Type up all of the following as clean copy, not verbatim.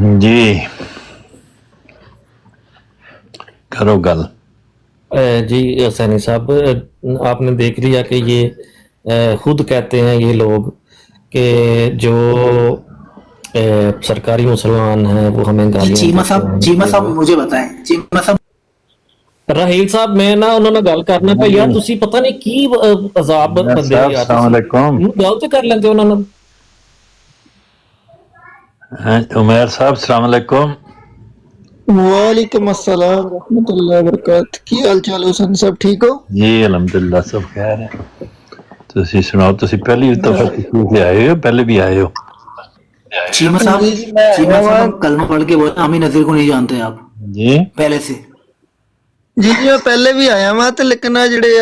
جی کرو گل. جی سینی صاحب، آپ نے دیکھ لیا کہ یہ خود کہتے ہیں یہ لوگ کہ جو سرکاری مسلمان ہیں وہ ہمیں گالیاں چیمہ دیتے ہیں. صاحب مجھے بتائیں، چیمہ صاحب راہیل صاحب میں نا انہوں نے گل کرنا پہ یار تسی پتہ نہیں کی عذاب بندے صاحب ہو یار. السلام علیکم. گل تو کر لیندے انہوں نے. عمیر صاحب السلام علیکم. وعلیکم السلام ورحمۃ اللہ وبرکاتہ. کی حال چال حسن صاحب، ٹھیک ہو؟ جی الحمدللہ سب خیر ہے. تسی سناؤ، تسی پہلی دفعہ تشریف لے آئے ہو پہلے بھی آئے ہو؟ چیمہ جی میں صاحب آیا ہوا. ہم کلمہ پڑھ کے بولے عامی نذیر کو نہیں جانتے آپ جی پہلے سے. جی میں پہلے بھی آیا ہوا تے لیکن آ جڑے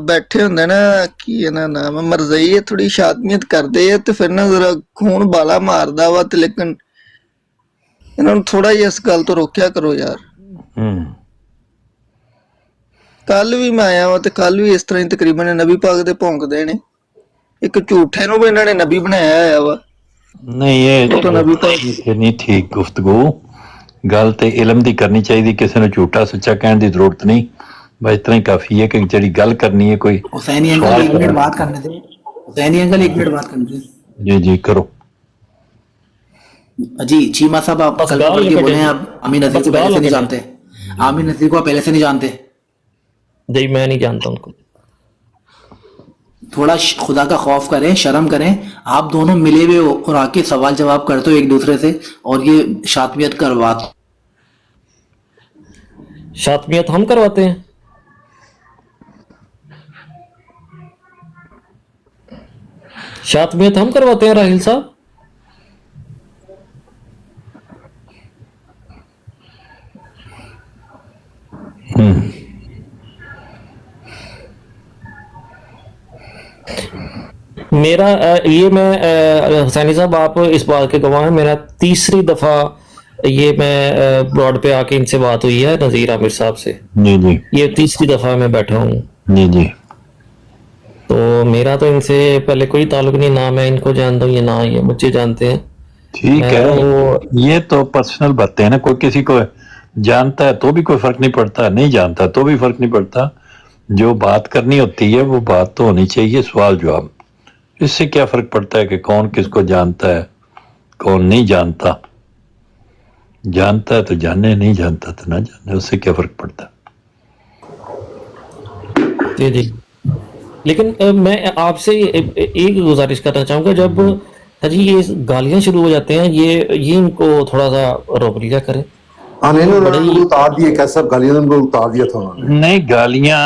بیٹھے ہوندے نا کی انہاں نام مرزئی تھوڑی شادمیت کردے تے پھر نا ذرا خون بالا ماردا وا تے لیکن انہاں نوں تھوڑا جہا اس گل تو روکیا کرو یار. کل بھی میں آیا وا تے کل بھی اس طرح ہی تقریباً نبی پاک دے بھونکدے نے. ایک جھوٹے نوں بھی انہاں نے نبی بنایا ہوا وا. نہیں وہ تو نبی پاک یہ نہیں ٹھیک گفتگو. گل تے علم دی کرنی چاہیے، کسی نے جھوٹا سچا کہنے دی ضرورت نہیں. بس اتنا ہی کافی ہے کہ جڑی گل کرنی ہے کوئی حسینی انکل سوال ایک منٹ کرنا. بات کرنے دیں. حسینی انکل ایک منٹ بات کرنے دیں. جی جی کرو. جی چیمہ صاحب آپ بس کلمہ گال پڑھ کے کٹے بولے ہیں، جی، آپ عامی نذیر بس کو پہلے گال سے نہیں کٹے جانتے. عامی نذیر کو آپ پہلے سے نہیں جانتے. جی میں نہیں جانتا ان کو. تھوڑا خدا کا خوف کریں، شرم کریں. آپ دونوں ملے ہوئے ہو اور آ کے سوال جواب کرتے ہو ایک دوسرے سے اور یہ شاطمیت کرواتے. شاطمیت ہم کرواتے ہیں؟ شاطمیت ہم کرواتے ہیں راہیل صاحب؟ میرا یہ میں حسینی صاحب آپ اس بات کے گواہ ہیں، میرا تیسری دفعہ یہ میں براڈ پہ آ کے ان سے بات ہوئی ہے، نذیر عامر صاحب سے. جی جی یہ تیسری دفعہ میں بیٹھا ہوں. جی جی تو میرا تو ان سے پہلے کوئی تعلق نہیں، نہ میں ان کو جانتا ہوں، یہ نہ یہ مجھے جانتے ہیں. ٹھیک میں ہے. تو یہ تو پرسنل باتیں ہیں نا. کوئی کسی کو جانتا ہے تو بھی کوئی فرق نہیں پڑتا، نہیں جانتا تو بھی فرق نہیں پڑتا. جو بات کرنی ہوتی ہے وہ بات تو ہونی چاہیے، سوال جواب. اس سے کیا فرق پڑتا ہے کہ کون کس کو جانتا ہے کون نہیں جانتا. جانتا ہے تو جانے، نہیں جانتا تو نہ جانے، اس سے کیا فرق پڑتا ہے. جی جی. لیکن میں آپ سے ایک گزارش کرنا چاہوں گا، جب جی یہ گالیاں شروع ہو جاتے ہیں یہ ان کو تھوڑا سا روک لیا کریں. انہوں بڑے نے ہی اتار دیے، کیسا گالیاں ان کو اتار دیا تھا انہوں نے. نہیں گالیاں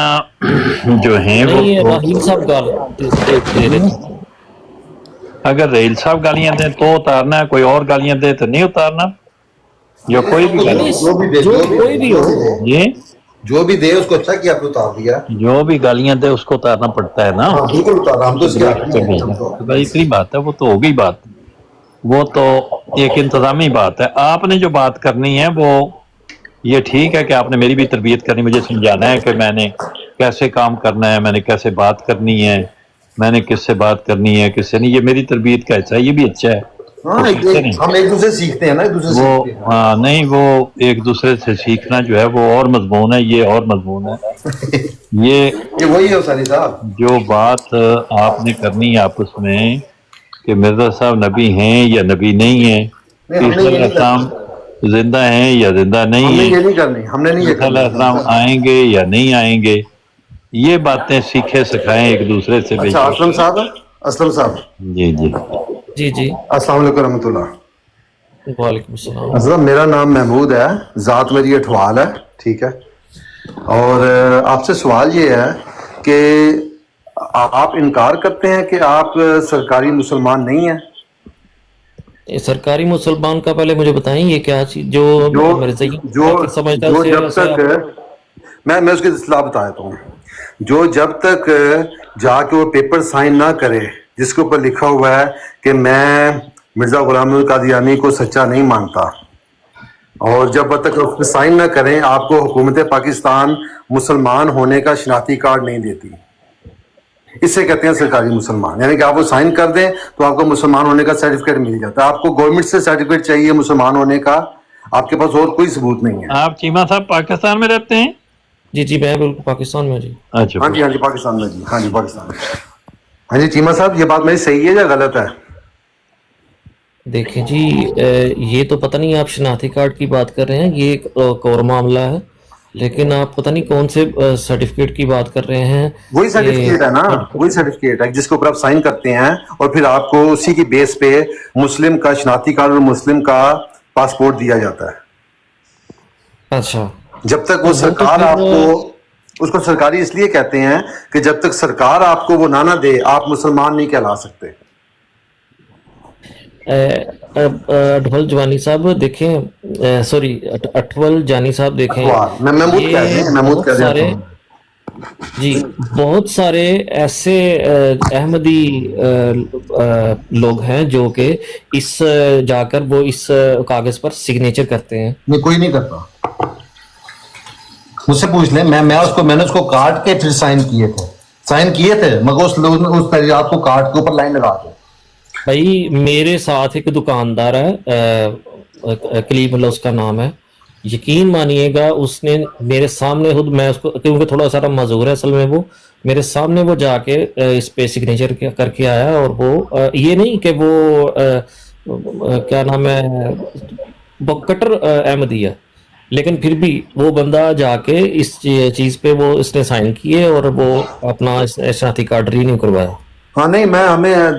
جو ہیں وہ نہیں، راہیل صاحب گال دے رہے تھے. اگر ریل صاحب گالیاں دیں تو اتارنا ہے، کوئی اور گالیاں دے تو نہیں اتارنا. یا کوئی بھی نہیں گالی نہیں، جو بھی دے، جو جو بھی کوئی دے، بھی جو ہو. بھی دے، یہ جو بھی دے اس کو اچھا کیا آپ نے اتار دیا. جو بھی گالیاں دے اس کو اتارنا پڑتا ہے نا. ہاں بالکل اتارا، ہم تو اس کے حق میں ہیں. ہم تو تو بھائی اتنی بات ہے، وہ تو ہو گئی بات. وہ تو ایک انتظامی بات ہے. آپ نے جو بات کرنی ہے وہ یہ ٹھیک ہے کہ آپ نے میری بھی تربیت کرنی، مجھے سمجھانا ہے کہ میں نے کیسے کام کرنا ہے، میں نے کیسے بات کرنی ہے، میں نے کس سے بات کرنی ہے کس سے نہیں. یہ میری تربیت کا حصہ ہے، یہ بھی اچھا ہے. ہاں وہ کہتے نہیں ہم ایک دوسرے سے سیکھتے ہیں نا، ایک دوسرے سے سیکھتے ہیں. وہ نہیں، وہ ایک دوسرے سے سیکھنا جو ہے وہ اور مضمون ہے، یہ اور مضمون ہے. یہ یہ وہی ہے حسینی صاحب. جو بات آپ نے کرنی ہے آپس میں کہ مرزا صاحب نبی ہیں یا نبی نہیں ہیں، نہیں ہم نے عیسیٰ یہ علیہ نہیں السلام کرنا، زندہ ہیں یا زندہ ہم نہیں نے ہیں، یہ نہیں کرنی، ہم نے نہیں یہ عیسیٰ کرنی علیہ حسینی السلام صاحب. آئیں گے یا نہیں آئیں گے، یہ باتیں سیکھے سکھائیں ایک دوسرے سے. بے اچھا شک. اسلم صاحب، اسلم صاحب جی جی جی جی. السلام علیکم رحمۃ اللہ. وعلیکم السلام. حضرت میرا نام محمود ہے، ذات میری اٹھوال ہے، ٹھیک ہے. اور آپ سے سوال یہ ہے کہ آپ انکار کرتے ہیں کہ آپ سرکاری مسلمان نہیں ہیں. سرکاری مسلمان کا پہلے مجھے بتائیں یہ کیا چیز جو جو مرزا جو کافر سمجھتا ہے جو اسے جب ایسا. تک میں اس کی اصطلاح بتا دیتا ہوں. جو جب تک جا کے وہ پیپر سائن نہ کرے جس کے اوپر لکھا ہوا ہے کہ میں مرزا غلام احمد قادیانی کو سچا نہیں مانتا، اور جب تک اس پہ سائن نہ کریں آپ کو حکومت پاکستان مسلمان ہونے کا شناختی کارڈ نہیں دیتی. اسے کہتے ہیں سرکاری مسلمان. یعنی کہ آپ وہ سائن کر دیں تو آپ کو مسلمان ہونے کا سرٹیفکیٹ مل جاتا ہے. آپ کو گورنمنٹ سے سرٹیفکیٹ چاہیے مسلمان ہونے کا, آپ کے پاس اور کوئی ثبوت نہیں ہے. آپ چیمہ صاحب پاکستان میں رہتے ہیں؟ جی میں بالکل پاکستان میں. جی اچھا ہاں جی پاکستان میں. جی ہاں جی پاکستان میں. ہاں جی چیمہ صاحب یہ بات میری صحیح ہے یا غلط ہے؟ دیکھیں جی یہ تو پتہ نہیں آپ شناختی کارڈ کی بات کر رہے ہیں, یہ ایک اور معاملہ ہے, لیکن آپ پتہ نہیں کون سے سرٹیفکیٹ کی بات کر رہے ہیں. وہی سرٹیفکیٹ ہے نا, وہی سرٹیفکیٹ ہے جس کے اوپر آپ سائن کرتے ہیں اور پھر آپ کو اسی کی بیس پہ مسلم کا شناختی کارڈ اور مسلم کا پاسپورٹ دیا جاتا ہے. اچھا جب تک وہ سرکار آپ کو, اس کو سرکاری اس لیے کہتے ہیں کہ جب تک سرکار آپ کو وہ نہ دے آپ مسلمان نہیں کہلا سکتے. اٹھول جوانی صاحب دیکھیں, سوری اٹھول جانی صاحب دیکھیں, میں محمود کہہ رہے ہیں, محمود کہہ رہے ہیں. جی بہت سارے ایسے احمدی لوگ ہیں جو کہ اس جا کر وہ اس کاغذ پر سگنیچر کرتے ہیں. نہیں کوئی نہیں کرتا, مجھ سے پوچھ لیں. میں نے اس کو کاٹ کے پھر سائن کیے تھے مگر اس تحریرات کو کاٹ کے اوپر لائن لگا کے. بھائی میرے ساتھ ایک دکاندار ہے, کلیم اللہ اس کا نام ہے, یقین مانیے گا اس نے میرے سامنے خود, میں اس کو کیونکہ تھوڑا سارا معذور ہے اصل میں, وہ میرے سامنے وہ جا کے اس پہ سگنیچر کر کے آیا. اور وہ یہ نہیں کہ وہ کیا نام ہے کٹر احمدی ہے, لیکن پھر بھی وہ بندہ جا کے اس چیز پہ وہ اس نے سائن کیے اور وہ اپنا شناختی کارڈ رینیو کروایا. ہاں نہیں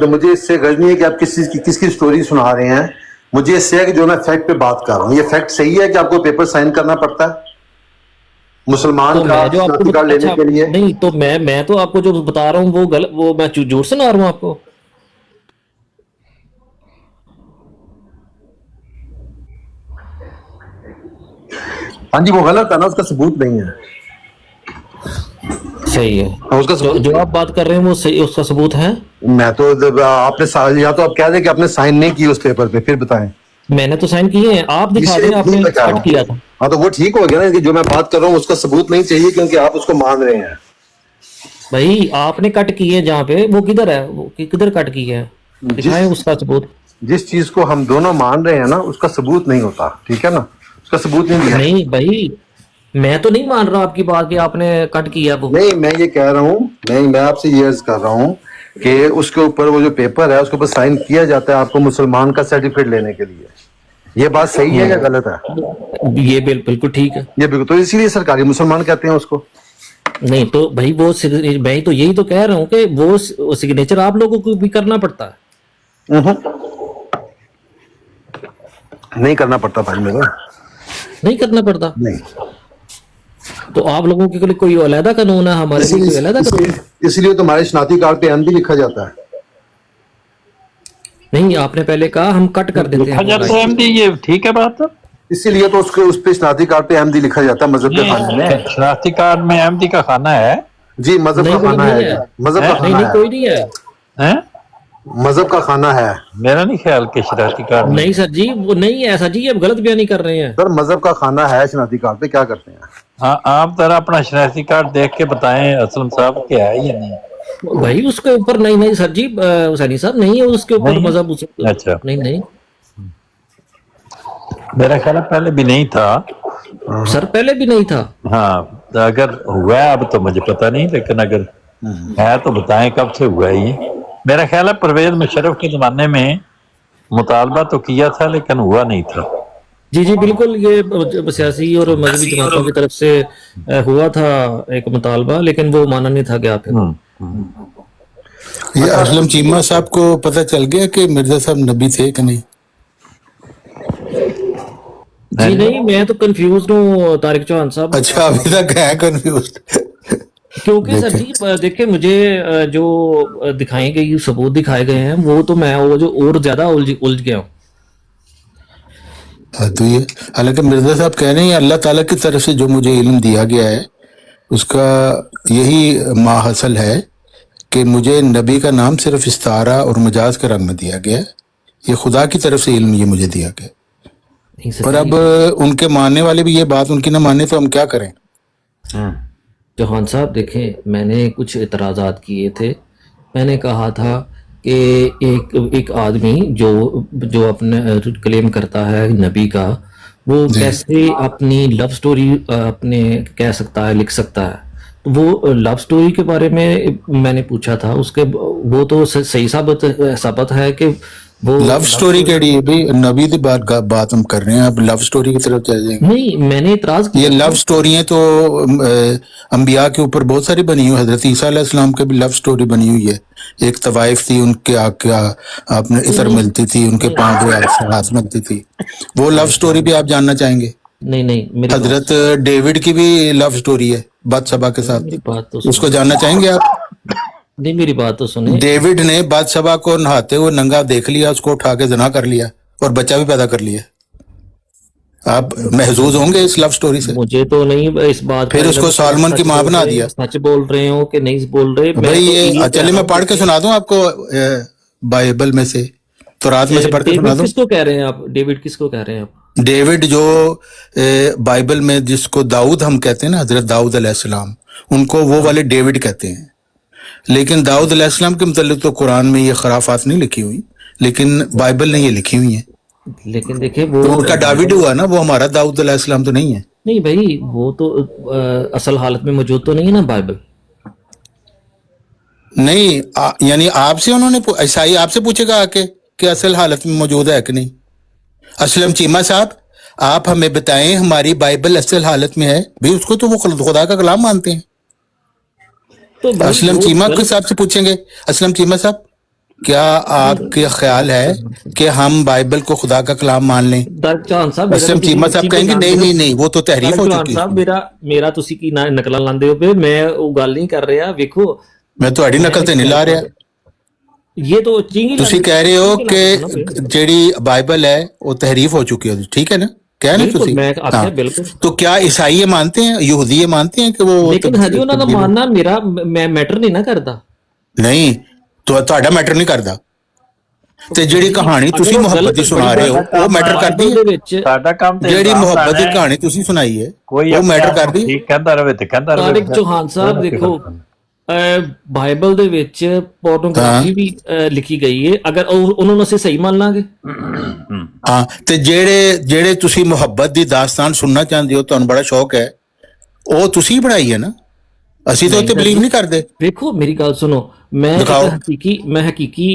مجھے اس سے غرض نہیں ہے کہ آپ کس کی سٹوری سنا رہے ہیں. مجھے اس سے ہے کہ جو میں فیکٹ پہ بات کر رہا ہوں, یہ فیکٹ صحیح ہے کہ آپ کو پیپر سائن کرنا پڑتا ہے مسلمان کا شناختی کارڈ لینے کے لیے؟ نہیں تو میں تو آپ کو جو بتا رہا ہوں وہ غلط, وہ میں جھوٹ سنا رہا ہوں آپ کو. ہاں جی وہ غلط ہے نا, اس کا ثبوت نہیں ہے. صحیح ہے, اس کا جو آپ بات کر رہے ہیں وہ صحیح, اس کا ثبوت ہے. میں تو آپ نے یا تو آپ کہہ دیں کہ آپ نے سائن نہیں کی اس پیپر پہ, پھر بتائیں. میں نے تو سائن کیے ہیں, آپ دکھا دیں آپ نے کٹ کیا تھا. ہاں تو وہ ٹھیک ہو گیا نا, کہ جو میں بات کر رہا ہوں اس کا ثبوت نہیں چاہیے کیونکہ آپ اس کو مان رہے ہیں. بھائی آپ نے کٹ کیے جہاں پہ, وہ کدھر ہے, وہ کدھر کٹ کی ہے, دکھائیں اس کا ثبوت. جس چیز کو ہم دونوں مان رہے ہیں نا اس کا ثبوت نہیں ہوتا, ٹھیک ہے نا, اس کا ثبوت نہیں دیا. نہیں بھائی میں تو نہیں مان رہا آپ کی بات کہ آپ نے کٹ کیا. وہ نہیں, میں یہ کہہ رہا ہوں, میں آپ سے یہ عرض کر رہا ہوں کہ اس کے اوپر وہ جو پیپر ہے اس کے اوپر سائن کیا جاتا ہے آپ کو مسلمان کا سرٹیفکیٹ لینے کے لیے. یہ بات صحیح ہے یا غلط ہے؟ یہ بالکل ٹھیک ہے. یہ بالکل, تو اسی لیے سرکاری مسلمان کہتے ہیں اس کو. نہیں تو بھائی وہ میں تو یہی تو کہہ رہا ہوں کہ وہ سگنیچر آپ لوگوں کو بھی کرنا پڑتا ہے. نہیں کرنا پڑتا بھائی میرا, نہیں کرنا پڑتا. نہیں. تو آپ لوگوں کے لیے کوئی علیحدہ قانون ہے, ہمارے لیے کوئی علیحدہ قانون ہے. اس لیے تمہارے شناختی کارڈ پہ احمدی لکھا جاتا ہے. نہیں آپ نے پہلے کہا ہم کٹ کر دیتے ہیں احمدی, یہ ٹھیک ہے بات. اسی لیے تو اس پہ شناختی کارڈ پہ احمدی لکھا جاتا ہے مذہب کے خانے میں. شناختی کارڈ میں احمدی کا خانہ ہے. جی مذہب کا خانہ ہے, مذہب کا خانہ ہے. کوئی نہیں ہے, مذہب کا خانہ ہے. میرا نہیں خیال کہ شناختی کارڈ نہیں سر جی, وہ نہیں ہے ایسا جی, آپ غلط بیانی کر رہے ہیں. سر مذہب کا خانہ ہے شناختی کارڈ پہ, کیا کرتے ہیں؟ ہاں آپ ذرا اپنا شناختی کارڈ دیکھ کے بتائیں اسلم صاحب کیا ہے یا نہیں. بھائی اس کے اوپر نہیں سر جی, حسینی صاحب نہیں ہے اس کے اوپر مذہب. اچھا نہیں میرا خیال پہلے بھی نہیں تھا سر, پہلے بھی نہیں تھا. ہاں اگر ہوا ہے اب تو مجھے پتا نہیں, لیکن اگر ہے تو بتائیں کب سے ہوا ہے یہ. میرا خیال ہے پرویز مشرف کے زمانے میں مطالبہ تو کیا تھا لیکن ہوا نہیں تھا. جی بالکل, یہ سیاسی اور مذہبی جماعتوں کی طرف سے ہوا تھا ایک مطالبہ, لیکن وہ مانا نہیں تھا گیا پھر. یہ اسلم چیمہ صاحب کو پتہ چل گیا کہ مرزا صاحب نبی تھے کہ نہیں؟ جی نہیں, میں تو کنفیوزڈ ہوں طارق چوہان صاحب. اچھا ابھی تک ہے کنفیوزڈ. کیونکہ سر جی دیکھیں مجھے جو دکھائے گئے ثبوت دکھائے گئے ہیں وہ تو میں وہ جو اور زیادہ الجھ گیا ہوں. تو یہ حالانکہ مرزا صاحب کہہ رہے ہیں اللہ تعالیٰ کی طرف سے جو مجھے علم دیا گیا ہے اس کا یہی ماحصل ہے کہ مجھے نبی کا نام صرف استعارہ اور مجاز کے رنگ میں دیا گیا ہے. یہ خدا کی طرف سے علم یہ مجھے دیا گیا. اور اب ان کے ماننے والے بھی یہ بات ان کی نہ مانے تو ہم کیا کریں؟ چوہان صاحب دیکھیں, میں نے کچھ اعتراضات کیے تھے मैंने कहा था कि एक आदमी जो अपने क्लेम करता है नबी का, वो जी कैसे अपनी लव स्टोरी अपने कह सकता है, लिख सकता है। तो वो लव स्टोरी के बारे में मैंने पूछा था उसके, वो तो सही साबित है कि वो लव लव स्टोरी स्टोरी केड़ी है भाई, नबी की बात हम कर रहे हैं, अब लव स्टोरी की तरफ चले जाएंगे। नहीं, मैंने इतराज ये किया था। लव स्टोरियां तो अंबिया के ऊपर बहुत सारी बनी हुई, हजरत ईसा अलैहि सलाम के भी लव स्टोरी बनी हुई है। एक तवाइफ थी, उनके आके आपने इतर नहीं मिलती थी, उनके नहीं पांव पे हाथ मिलती थी। वो लव स्टोरी भी आप जानना चाहेंगे? नहीं, मेरी बात हजरत डेविड की भी लव स्टोरी है बादशाह के साथ, मेरी बात तो उसको सुनो। जानना चाहेंगे आप? नहीं, मेरी बात तो सुने। डेविड ने बादशाह को नहाते हुए नंगा देख लिया, उसको उठा के जना कर लिया और बच्चा भी पैदा कर लिया। आप महजूज होंगे इस लव स्टोरी से। मुझे तो नहीं इस बात का फिर इल्म उसको कि आप सालमन की सच माँ बोल बना रहे दिया। सच बोल रहे हो कि नहीं बोल रहे। मैं भाई तो ये ये कह चलिए रहा मैं हूँ पढ़ के कि सुना दूं आपको, बाइबल में से, तौरात में से पढ़ के सुना डेविड दूं। किसको कह रहे हैं आप? डेविड किसको कह रहे हैं आप? डेविड जो बाइबल में जिसको दाऊद हम कहते हैं ना, हजरत दाऊद अलैहिस्सलाम, उनको वो वाले डेविड कहते हैं। लेकिन दाऊद अलैहिस्सलाम के मुतालिक तो कुरान में ये खराफात नहीं लिखी हुई, लेकिन बाइबल ने ये लिखी हुई है। लेकिन देखिए वो तो उनका दाविद बाइबल हुआ ना, वो हमारा दाऊद अलैहिस्सलाम तो नहीं है। नहीं भाई, वो तो असल हालत में मौजूद तो नहीं है ना बाइबल। नहीं यानी आपसे उन्होंने ईसाई आपसे पूछेगा आके कि असल हालत में मौजूद है कि नहीं। असलम चीमा साहब, आप हमें बताएं हमारी बाइबल असल हालत में है? भाई उसको तो वो खुदा का कलाम मानते हैं। तो भाई असलम वो चीमा के गलत साहब से पूछेंगे, असलम चीमा साहब क्या आपके ख्याल है कि हम बाइबल को खुदा का कलाम मान लें? दर्क चौहान साहब, मेरा असलम तो चीमा किसी साहब चीज पे कहेंगे ध्यान नहीं दे नहीं नहीं, वो तो तहरीफ दर्क हो चौहान चुकी साहब, उसमें। मेरा ਤੁਸੀਂ ਕੀ ਨਕਲਾਂ ਲਾਉਂਦੇ ਹੋ ਪਏ? ਮੈਂ ਉਹ ਗੱਲ ਨਹੀਂ ਕਰ ਰਿਹਾ। ਵੇਖੋ मैं ਤੁਹਾਡੀ मैं ਨਕਲ एक ਤੇ नहीं ला गल रहा। कर ये तो चींगी ਤੁਸੀਂ लानी ਕਹਿ ਰਹੇ ਹੋ चींगी लानी सुनो कि बे। ਜਿਹੜੀ बाइबल है वो तहरीफ हो चुकी है, ठीक है ना? क्या है ना बिल्कुल, ਤੁਸੀਂ? मैं आख्या हाँ, बिल्कुल। तो क्या ईसाई ये मानते हैं, यहूदी ये मानते हैं कि वो लेकिन हजी ਉਹਨਾਂ ਦਾ तब्दील हो? ਮਾਨਣਾ ਮੇਰਾ ਮੈਂ ਮੈਟਰ ਨਹੀਂ ਨਾ ਕਰਦਾ। ਨਹੀਂ ਤੁਹਾਡਾ ਮੈਟਰ ਨਹੀਂ ਕਰਦਾ। ਤੇ ਜਿਹੜੀ ਕਹਾਣੀ ਅਗਰ ਤੁਸੀਂ ਉਹ ਮੁਹੱਬਤ ਗਲਤ ਦੀ ਸੁਣਾ ਰਹੇ ਹੋ ਉਹ ਮੈਟਰ ਕਰਦੀ ਬਾਈਬਲ ਹੈ? ਦੇ ਵਿੱਚ ਸਾਡਾ ਕੰਮ ਤੇ ਜਿਹੜੀ ਇਲਜ਼ਾਮ ਮੁਹੱਬਤ ਲਾਣਾ ਦੀ ਹੈ, ਕਹਾਣੀ ਤੁਸੀਂ ਸੁਣਾਈ ਹੈ ਕੋਈ ਉਹ ਆਪਣੇ ਮੈਟਰ ਆਪ ਨੂੰ ਕਰਦੀ ਹੈ? ਠੀਕ ਕਹਿੰਦਾ ਰਵੇ ਤੇ ਕਹਿੰਦਾ ਰਵੇ। ਤਾਰਿਕ ਚੌਹਾਨ ਸਾਹਿਬ ਦੇਖੋ, ਬਾਈਬਲ ਦੇ ਵਿੱਚ ਪੋਰਨੋਗ੍ਰਾਫੀ ਵੀ ਲਿਖੀ ਗਈ ਹੈ। ਅਗਰ ਉਹਨਾਂ ਨੂੰ ਅਸੀਂ ਸਹੀ ਮੰਨ ਲਾਂਗੇ। ਹਾਂ, ਤੇ ਜਿਹੜੇ ਤੁਸੀਂ ਮੁਹੱਬਤ ਦੀ ਦਾਸਤਾਨ ਸੁਣਨਾ ਚਾਹੁੰਦੇ ਹੋ, ਤੁਹਾਨੂੰ ਬੜਾ ਸ਼ੌਕ ਹੈ, ਉਹ ਤੁਸੀਂ ਬਣਾਈ ਹੈ ਨਾ, ਅਸੀਂ ਤਾਂ ਉੱਤੇ ਬਲੀਵ ਨਹੀਂ ਕਰਦੇ। ਵੇਖੋ ਮੇਰੀ ਗੱਲ ਸੁਣੋ, ਮੈਂ ਦਿਖਾਓ। ਹਕੀਕੀ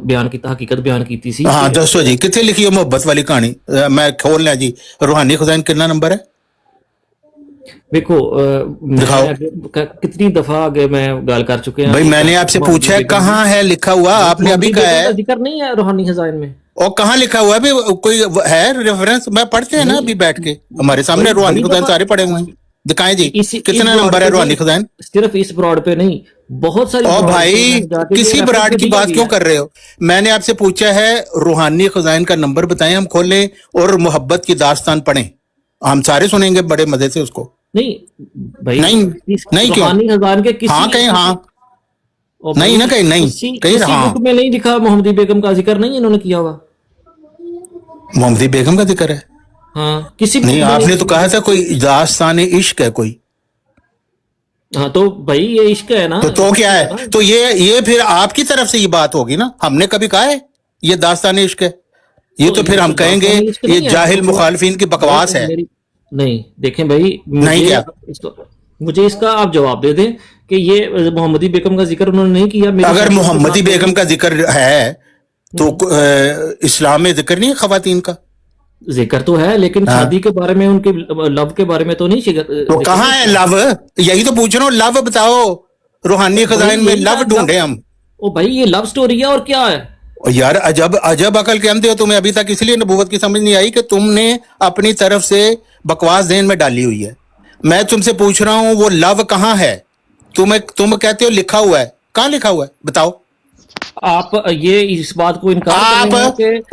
ਬਿਆਨ ਕੀਤਾ, ਹਕੀਕਤ ਬਿਆਨ ਕੀਤੀ ਸੀ। ਹਾਂ ਦੱਸੋ ਜੀ, ਕਿੱਥੇ ਲਿਖੀ ਹੈ ਮੁਹੱਬਤ ਵਾਲੀ ਕਹਾਣੀ? ਮੈਂ ਖੋਲ ਲਿਆ ਜੀ, ਰੂਹਾਨੀ ਖੁਦਾਇਨ ਕਿੰਨਾ ਨੰਬਰ ਹੈ? देखो दिखाओ। कितनी दफा आगे मैं गाल कर चुके हैं भाई मैंने आपसे पूछा है कहाँ है लिखा हुआ, आपने अभी कहा है। जिक्र नहीं है रूहानी खजाइन में। और कहाँ लिखा हुआ है भी? कोई है रेफरेंस? मैं पढ़ते हैं ना अभी बैठ के, हमारे सामने रूहानी खुदाइन सारे पढ़े हुए हैं, दिखाएं जी कितना नंबर है रूहानी खुदाइन। सिर्फ इस ब्रॉड पे नहीं, बहुत सारी। और भाई किसी ब्राड की बात क्यों कर रहे हो? मैंने आपसे पूछा है रूहानी खजाइन का नंबर बताएं, हम खोलें और मोहब्बत की दास्तान पढ़ें, हम सारे सुनेंगे बड़े मजे से उसको। नहीं भाई, नहीं क्यों? रूहानी खजान के किसी हाँ कहीं, हाँ और नहीं ना कहीं, नहीं कहीं, किसी हाँ बुक में नहीं लिखा मोहम्मदी बेगम का जिक्र नहीं इन्होंने किया हुआ। मोहम्मदी बेगम का जिक्र है? हाँ किसी नहीं, book में आपने तो कहा था कोई दास्तान इश्क है कोई। हाँ तो भाई ये इश्क है ना। तो क्या है? तो ये फिर आपकी तरफ से ये बात होगी ना, हमने कभी कहा है ये दास्तान इश्क है? ये तो फिर हम कहेंगे ये जाहिल मुखालिफिन की बकवास है। नहीं देखें भाई, नहीं क्या? मुझे इसका आप जवाब दे दें कि ये मोहम्मदी बेगम का जिक्र उन्होंने नहीं किया। अगर मोहम्मदी बेगम का जिक्र है तो इस्लाम में जिक्र नहीं है खवातीन का? जिक्र तो है, लेकिन शादी के बारे में, उनके लव के बारे में तो नहीं। तो कहाँ है लव? यही तो पूछ रहा हूँ, लव बताओ। रूहानी खजाइन में लव ढूंढे हम। ओ भाई ये लव स्टोरी है और क्या है यार? अजब अजब अकल के अंधे हो। तुम्हें अभी तक इसलिए नबूवत की समझ नहीं आई कि तुमने अपनी तरफ से बकवास ज़हन में डाली हुई है। मैं तुमसे पूछ रहा हूँ वो लव कहाँ है? तुम कहते हो लिखा हुआ है, कहाँ लिखा हुआ है बताओ? आप ये इस बात को इनकार आप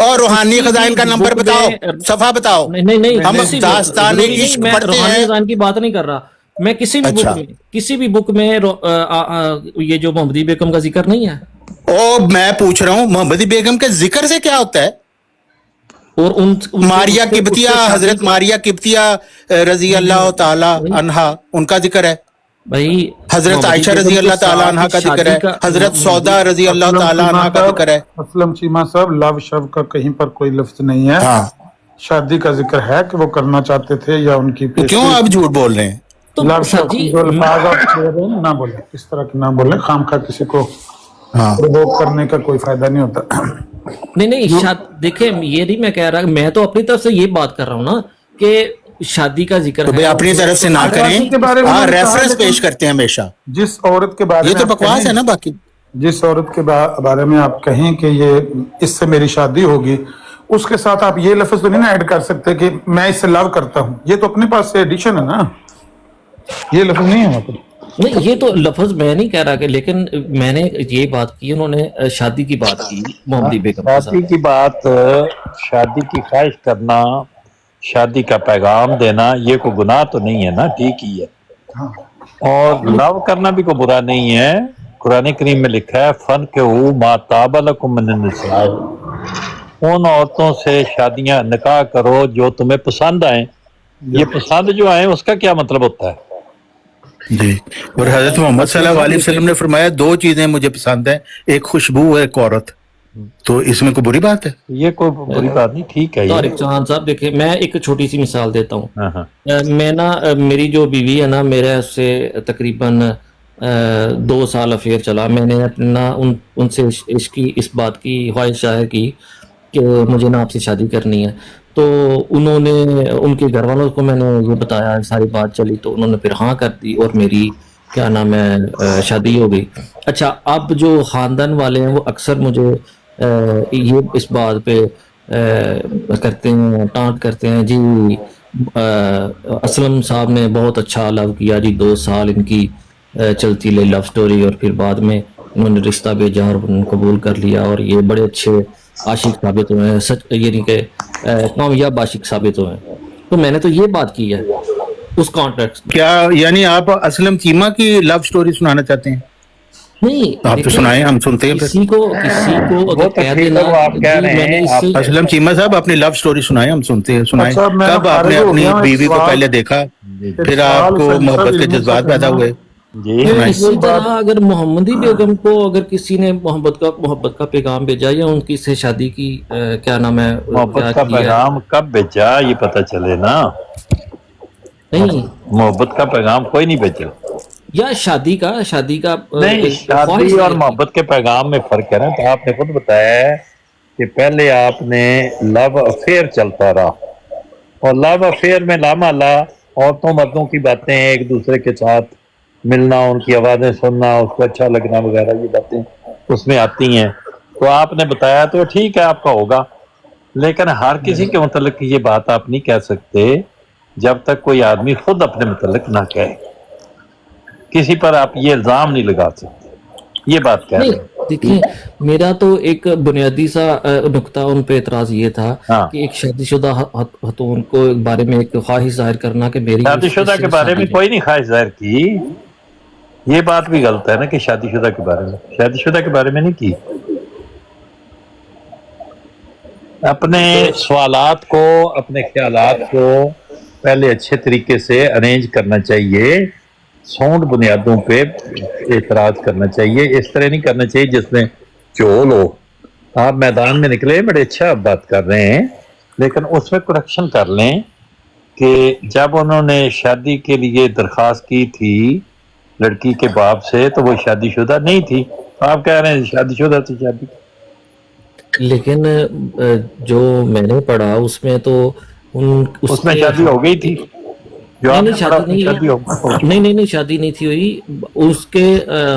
और रूहानी खजाइन का नंबर बताओ, सफा बताओ। नहीं हम दास्तान इश्क पढ़ते हैं। खजाइन की बात नहीं कर रहा मैं। किसी भी बुक में, किसी भी बुक में ये जो मोहम्मदी बेगम का जिक्र नहीं है। ओ मैं पूछ रहा हूँ मोहम्मदी बेगम के जिक्र से क्या होता है? और उन मारिया किब्तिया, हजरत मारिया किब्तिया रजी अल्लाह ताला अन्हा, उनका जिक्र है। भाई हजरत मोहम्मदी आयशा बेगम रजी के अल्लाह ताला साथ अन्हा का जिक्र शादी है, का हजरत सौदा रजी अल्लाह असलम ताला चीमा अन्हा का साहब, जिक्र है। असलम चीमा साहब, लव शव का कहीं पर कोई लफ्ज नहीं है। हाँ, शादी का जिक्र है कि वो करना चाहते थे या उनकी तो क्यों पेशगी। आप झूठ बोल रहे हैं? तो लव सर शव जी जो अल्फाज आप कह रहे हैं ना बोले, इस तरह के ना बोले, खामखा किसी को हाँ, प्रोवोक करने का कोई फायदा नहीं होता। नहीं देखिए ये नहीं मैं कह रहा, मैं तो अपनी तरफ से ये बात कर रहा हूँ ना कि शादी का जिक्र तो भाई है। अपनी तरफ से ना शादी के बारे करें, में हाँ उन्होंने कहा, रेफरेंस लेकिन पेश करते हैं हमेशा, जिस औरत के बारे ये में तो आप बकवास है कहें, ना। बाकी जिस औरत के बारे में आप कहें कि ये इससे मेरी शादी होगी, उसके साथ आप ये लफ्ज तो नहीं ना ऐड कर सकते कि मैं इससे लव करता हूँ। ये तो अपने पास से एडिशन है ना, ये लफ्ज नहीं है वहाँ पर। नहीं ये तो लफ्ज मैं नहीं कह रहा कि, लेकिन मैंने ये बात की, उन्होंने शादी की बात की मोहम्मदी बेगम के शादी साथ। की बात, शादी की ख्वाहिश करना, शादी का पैगाम देना, ये कोई गुनाह तो नहीं है ना, ठीक ही है। और लव करना भी कोई बुरा नहीं है। कुरान करीम में लिखा है फन के माताबलकुम मिनन निसा, उन औरतों से शादियां निकाह करो जो तुम्हें पसंद आए। ये पसंद जो आए उसका क्या मतलब होता है? जी, और हजरत मोहम्मद सल्लल्लाहु अलैहि वसल्लम ने फरमाया दो चीजें मुझे पसंद है, एक खुशबू है, एक औरत। तो इसमें कोई बुरी बात है? ये कोई बुरी बात नहीं, ठीक है तारिक ये। चौहान साहब देखिए, मैं एक छोटी सी मिसाल देता हूँ। हाँ हाँ, मैं ना मेरी जो बीवी है ना, मेरे उससे तकरीबन 2 साल अफेयर चला। मैंने अपना उनसे इसकी इस बात की ख्वाहिश जाहिर की कि मुझे ना आपसे शादी करनी है। तो उन्होंने, उनके घर वालों को मैंने ये बताया, सारी बात चली, तो उन्होंने फिर हाँ कर दी और मेरी क्या नाम है शादी हो गई। अच्छा, अब जो ख़ानदान वाले हैं वो अक्सर मुझे ये इस बात पे करते हैं, टांट करते हैं जी, असलम साहब ने बहुत अच्छा लव किया जी, 2 साल इनकी चलती ले लव स्टोरी, और फिर बाद में उन्होंने रिश्ता भेजा और उन्होंने कबूल कर लिया, और ये बड़े अच्छे आशिक साबित हुए हैं, सच यानी कि कामयाब आशिक साबित हुए हैं। तो मैंने तो ये बात की है उस कॉन्टेक्स्ट में। क्या यानी आप असलम चीमा की लव स्टोरी सुनाना चाहते हैं? नहीं आप तो देखिए, सुनाएं, हम सुनते हैं फिर। किसी को वो अगर तो कह ठीक है, देना वो आप कह जी रहे मैंने हैं, इससे असलम चीमा साहब अपनी लव स्टोरी सुनाएं, हम सुनते हैं, सुनाएं। अच्छा, मैं कब आपने फारिग हो अपनी गया हूं, एक बीवी को सवाल- पहले देखा, एक फिर सवाल आपको सर, मोहब्बत के इल्म से जज्बात पैदा करना। हुए? जी फिर सुनाएं। इसी तरह अगर मोहम्मदी बेगम को अगर किसी ने मोहब्बत का पैगाम भेजा या उनकी से शादी की क्या नाम है, मोहब्बत क्या का किया, पैगाम कब भेजा ये पता चले ना। नहीं मोहब्बत का पैगाम कोई नहीं भेजा। या शादी का नहीं, शादी ख्वाहिश और जाहिर की। मोहब्बत के पैगाम में फर्क है ना। तो आपने खुद बताया है कि पहले आपने लव अफेयर चलता रहा, और लव अफेयर में लामाला औरतों मर्दों की बातें, एक दूसरे के साथ मिलना, उनकी आवाजें सुनना, उसको अच्छा लगना वगैरह, ये बातें उसमें आती हैं। तो आपने बताया तो ठीक है, आपका होगा। लेकिन हर किसी के मुतल्लिक ये बात आप नहीं कह सकते जब तक कोई आदमी खुद अपने मुतल्लिक ना कहे। किसी पर आप ये इल्जाम नहीं लगा सकते, ये बात कह रहे नहीं हैं। देखिए, मेरा तो एक बुनियादी सा नुक्ता उन पे एतराज ये था हाँ। कि एक शादीशुदा खतून को बारे में एक ख्वाहिश जाहिर करना कि मेरी शादीशुदा के बारे में कोई नहीं ख्वाहिश जाहिर की। ये बात भी गलत है ना कि शादीशुदा के बारे में, शादीशुदा के बारे में नहीं की। अपने सवालात को, अपने ख्यालात को पहले अच्छे तरीके से अरेंज करना चाहिए, साउंड बुनियादों पे एतराज करना चाहिए। इस तरह नहीं करना चाहिए जिसमें चोल हो। आप मैदान में निकले, बड़े अच्छा बात कर रहे हैं, लेकिन उसमें करेक्शन कर लें कि जब उन्होंने शादी के लिए दरख्वास्त की थी लड़की के बाप से, तो वो शादीशुदा नहीं थी। आप कह रहे हैं शादीशुदा थी शादी। लेकिन जो मैंने पढ़ा उसमें तो उसमें शादी हो गई थी। जो नहीं आपने शादी पढ़ा, नहीं शादी हो नहीं शादी नहीं थी हुई। उसके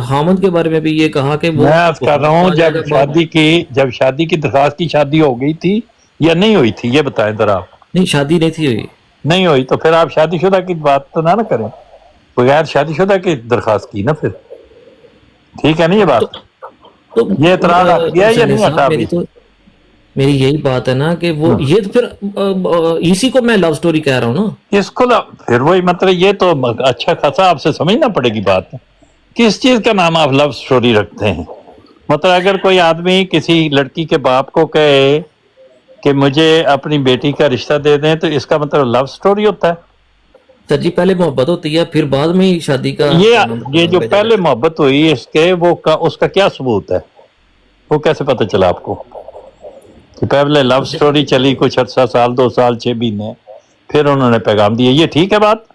हामद के बारे में भी ये कहा कि वो मैं आज कर रहा हूँ, जब शादी की दरखास्त की शादी हो गई थी या नहीं हुई थी, ये बताएं जरा आप। नहीं शादी नहीं थी हुई। नहीं हुई तो फिर आप शादीशुदा की बात तो ना करें, बगैर शादीशुदा की दरखास्त की ना, फिर ठीक है ना ये बात। तो ये एतराज हट गया या नहीं हटा मेरी अभी? तो मेरी यही बात है ना कि वो ये तो फिर इसी को मैं लव स्टोरी कह रहा हूँ ना। इसको फिर वही मतलब, ये तो अच्छा खासा आपसे समझना पड़ेगी बात। किस चीज का नाम आप लव स्टोरी रखते हैं? मतलब अगर कोई आदमी किसी लड़की के बाप को कहे कि मुझे अपनी बेटी का रिश्ता दे दें, तो इसका मतलब लव स्टोरी होता है? सर जी पहले मोहब्बत होती है फिर बाद में ही शादी का ये जो पहले मोहब्बत हुई इसके उसका क्या सबूत है? वो कैसे पता चला आपको कि पहले लव स्टोरी चली कुछ अर्सा, साल 2 साल 6 महीने, फिर उन्होंने पैगाम दिए? ये ठीक है बात?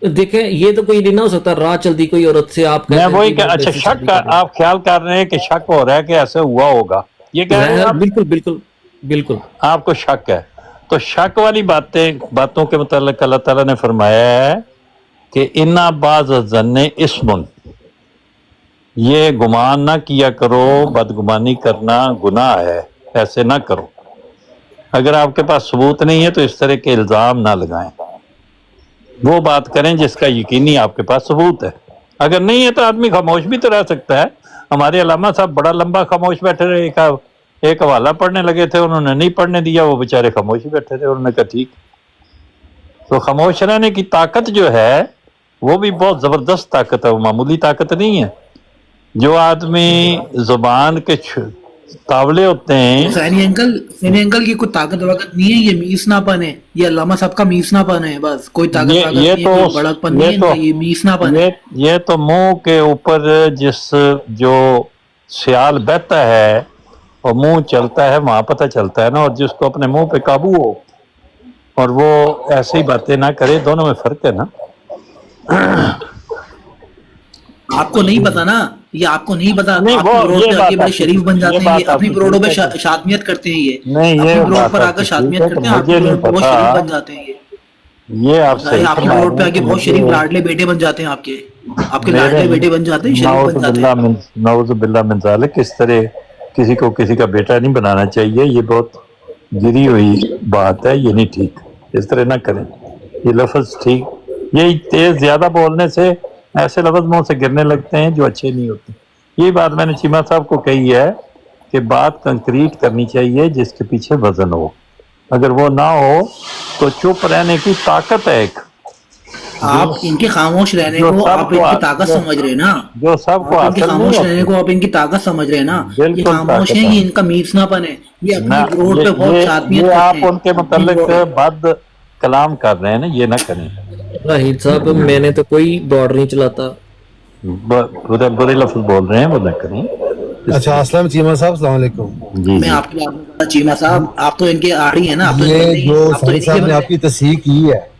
देखें ये तो कोई नहीं ना हो सकता, राह चलती कोई औरत से आप मैं कहते हैं वही कि अच्छा शादी शक कर रहे आप ख्याल कर रहे हैं कि शक हो रहा है कि ऐसे हुआ होगा, ये कह रहे हैं हैं। आप? बिल्कुल बिल्कुल बिल्कुल। आपको शक है तो शक वाली बातों के मुतालिक अल्लाह ताला ने फरमाया है कि इन्ना बाज़ ज़न्ने इस्मुन, ये गुमान ना किया करो, बदगुमानी करना गुनाह है, ऐसे ना करो। अगर आपके पास सबूत नहीं है तो इस तरह के इल्ज़ाम ना लगाएं, वो बात करें जिसका यकीनी आपके पास सबूत है। अगर नहीं है तो आदमी खामोश भी तो रह सकता है। हमारे अल्लामा साहब बड़ा लंबा खामोश बैठे रहे, एक हवाला पढ़ने लगे थे, उन्होंने नहीं पढ़ने दिया, वो बेचारे खामोश ही बैठे थे। उन्होंने कहा ठीक। तो खामोश रहने की ताकत जो है वो भी बहुत जबरदस्त ताकत है, वो मामूली ताकत नहीं है। जो आदमी जुबान के तावले होते हैं, सैनी अंकल की कोई ताकत वाकत नहीं है, ये मीसनापन है, ये अल्लामा साहब का मीसनापन है, बस कोई ताकत वाकत नहीं है, कोई बड़कपन नहीं है इनका, ये मीसनापन है। ये तो मुंह के ऊपर जो सियाल बहता है और मुंह चलता है वहां पता चलता है ना, और जिसको अपने मुंह पे काबू हो और वो ऐसी बातें ना करे, दोनों में फर्क है ना। आपको नहीं पता ना, ये आपको नहीं पता, नहीं, अपनी वो रोड ये पे बात आके बड़े आपकी शरीफ बन ठीक- जाते ये हैं, ये बात अपनी आपकी रोडों पे ठीक है। शादमियत करते हैं, ये नहीं, ये अपनी रोड बात पर आपकी आकर ठीक शादमियत है, करते तो हैं, आपकी मुझे नहीं रोड पे बहुत पता। शरीफ बन जाते हैं, ये आप सही आपकी फरमा रोड पे रहे आके हैं बहुत कि शरीफ मुझे- लाडले बेटे बन जाते हैं, आपके लाडले बेटे बन जाते हैं, शरीफ बन जाते हैं। नौज़ुबिल्लाह मिन ज़ालिक, इस तरह किसी को किसी का बेटा नहीं बनाना चाहिए, ये बहुत गिरी हुई बात है, ये नहीं ठीक, इस तरह ना करें। ये लफ्ज़ ठीक, ये तेज ज्यादा बोलने से ऐसे लफ्ज़ मुंह से गिरने लगते हैं जो अच्छे नहीं होते। ये बात मैंने चीमा साहब को कही है कि बात कंक्रीट करनी चाहिए जिसके पीछे वजन हो, अगर वो ना हो तो चुप रहने की ताकत है एक, आप इनके खामोश रहने जो को आप सबको इनकी ताकत समझ रहे हैं ना, जो सबको आप इनके हासिल नहीं खामोश होती। रहने को आप इनकी ताकत समझ रहे हैं ना, ये बिल्कुल खामोश ताकत है, है। ये इनका मीसनापन है, ये ना, अपनी रोड पे बहुत शादमियत ये करते आप हैं। उनके मुतालिक बद कलाम कर रहे हैं ना, ये ना करें। राहिल साहब मैंने तो कोई बॉर्डर नहीं चलाता। बुरे लफ्ज बोल रहे हैं, वो ना करें। अच्छा, अस्सलाम चीमा साहब, अस्सलाम वालेकुम। जी मैं जी। आपकी बात नहीं करता चीमा साहब, आप तो इनके आड़ी है ना, आप तो ये इनके जो आप तो सनी इन्हीं साहब के ने बंदे आपकी तस्हीह की है,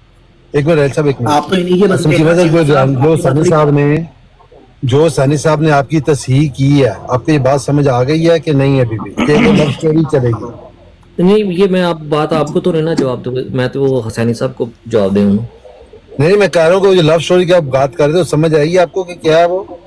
एक मिनट साहब, एक मिनट। आप तो इन्हीं के असलम बंदे चीमा हैं, साहब, चीमा साहब, जो आपकी बात सनी थोड़ी- साहब ने आपकी तस्हीह की है, आपको ये बात समझ आ गई है कि नहीं अभी भी, कि वो लव स्टोरी चलेगी? नहीं ये मैं आप बात आपको तो नहीं ना जवाब दूंगा, मैं तो वो हसैनी साहब को जवाब दे हूँ। नहीं, मैं कह रहा हूँ कि वो जो लव स्टोरी की आप बात कर रहे हो, समझ आएगी आपको कि क्या है वो?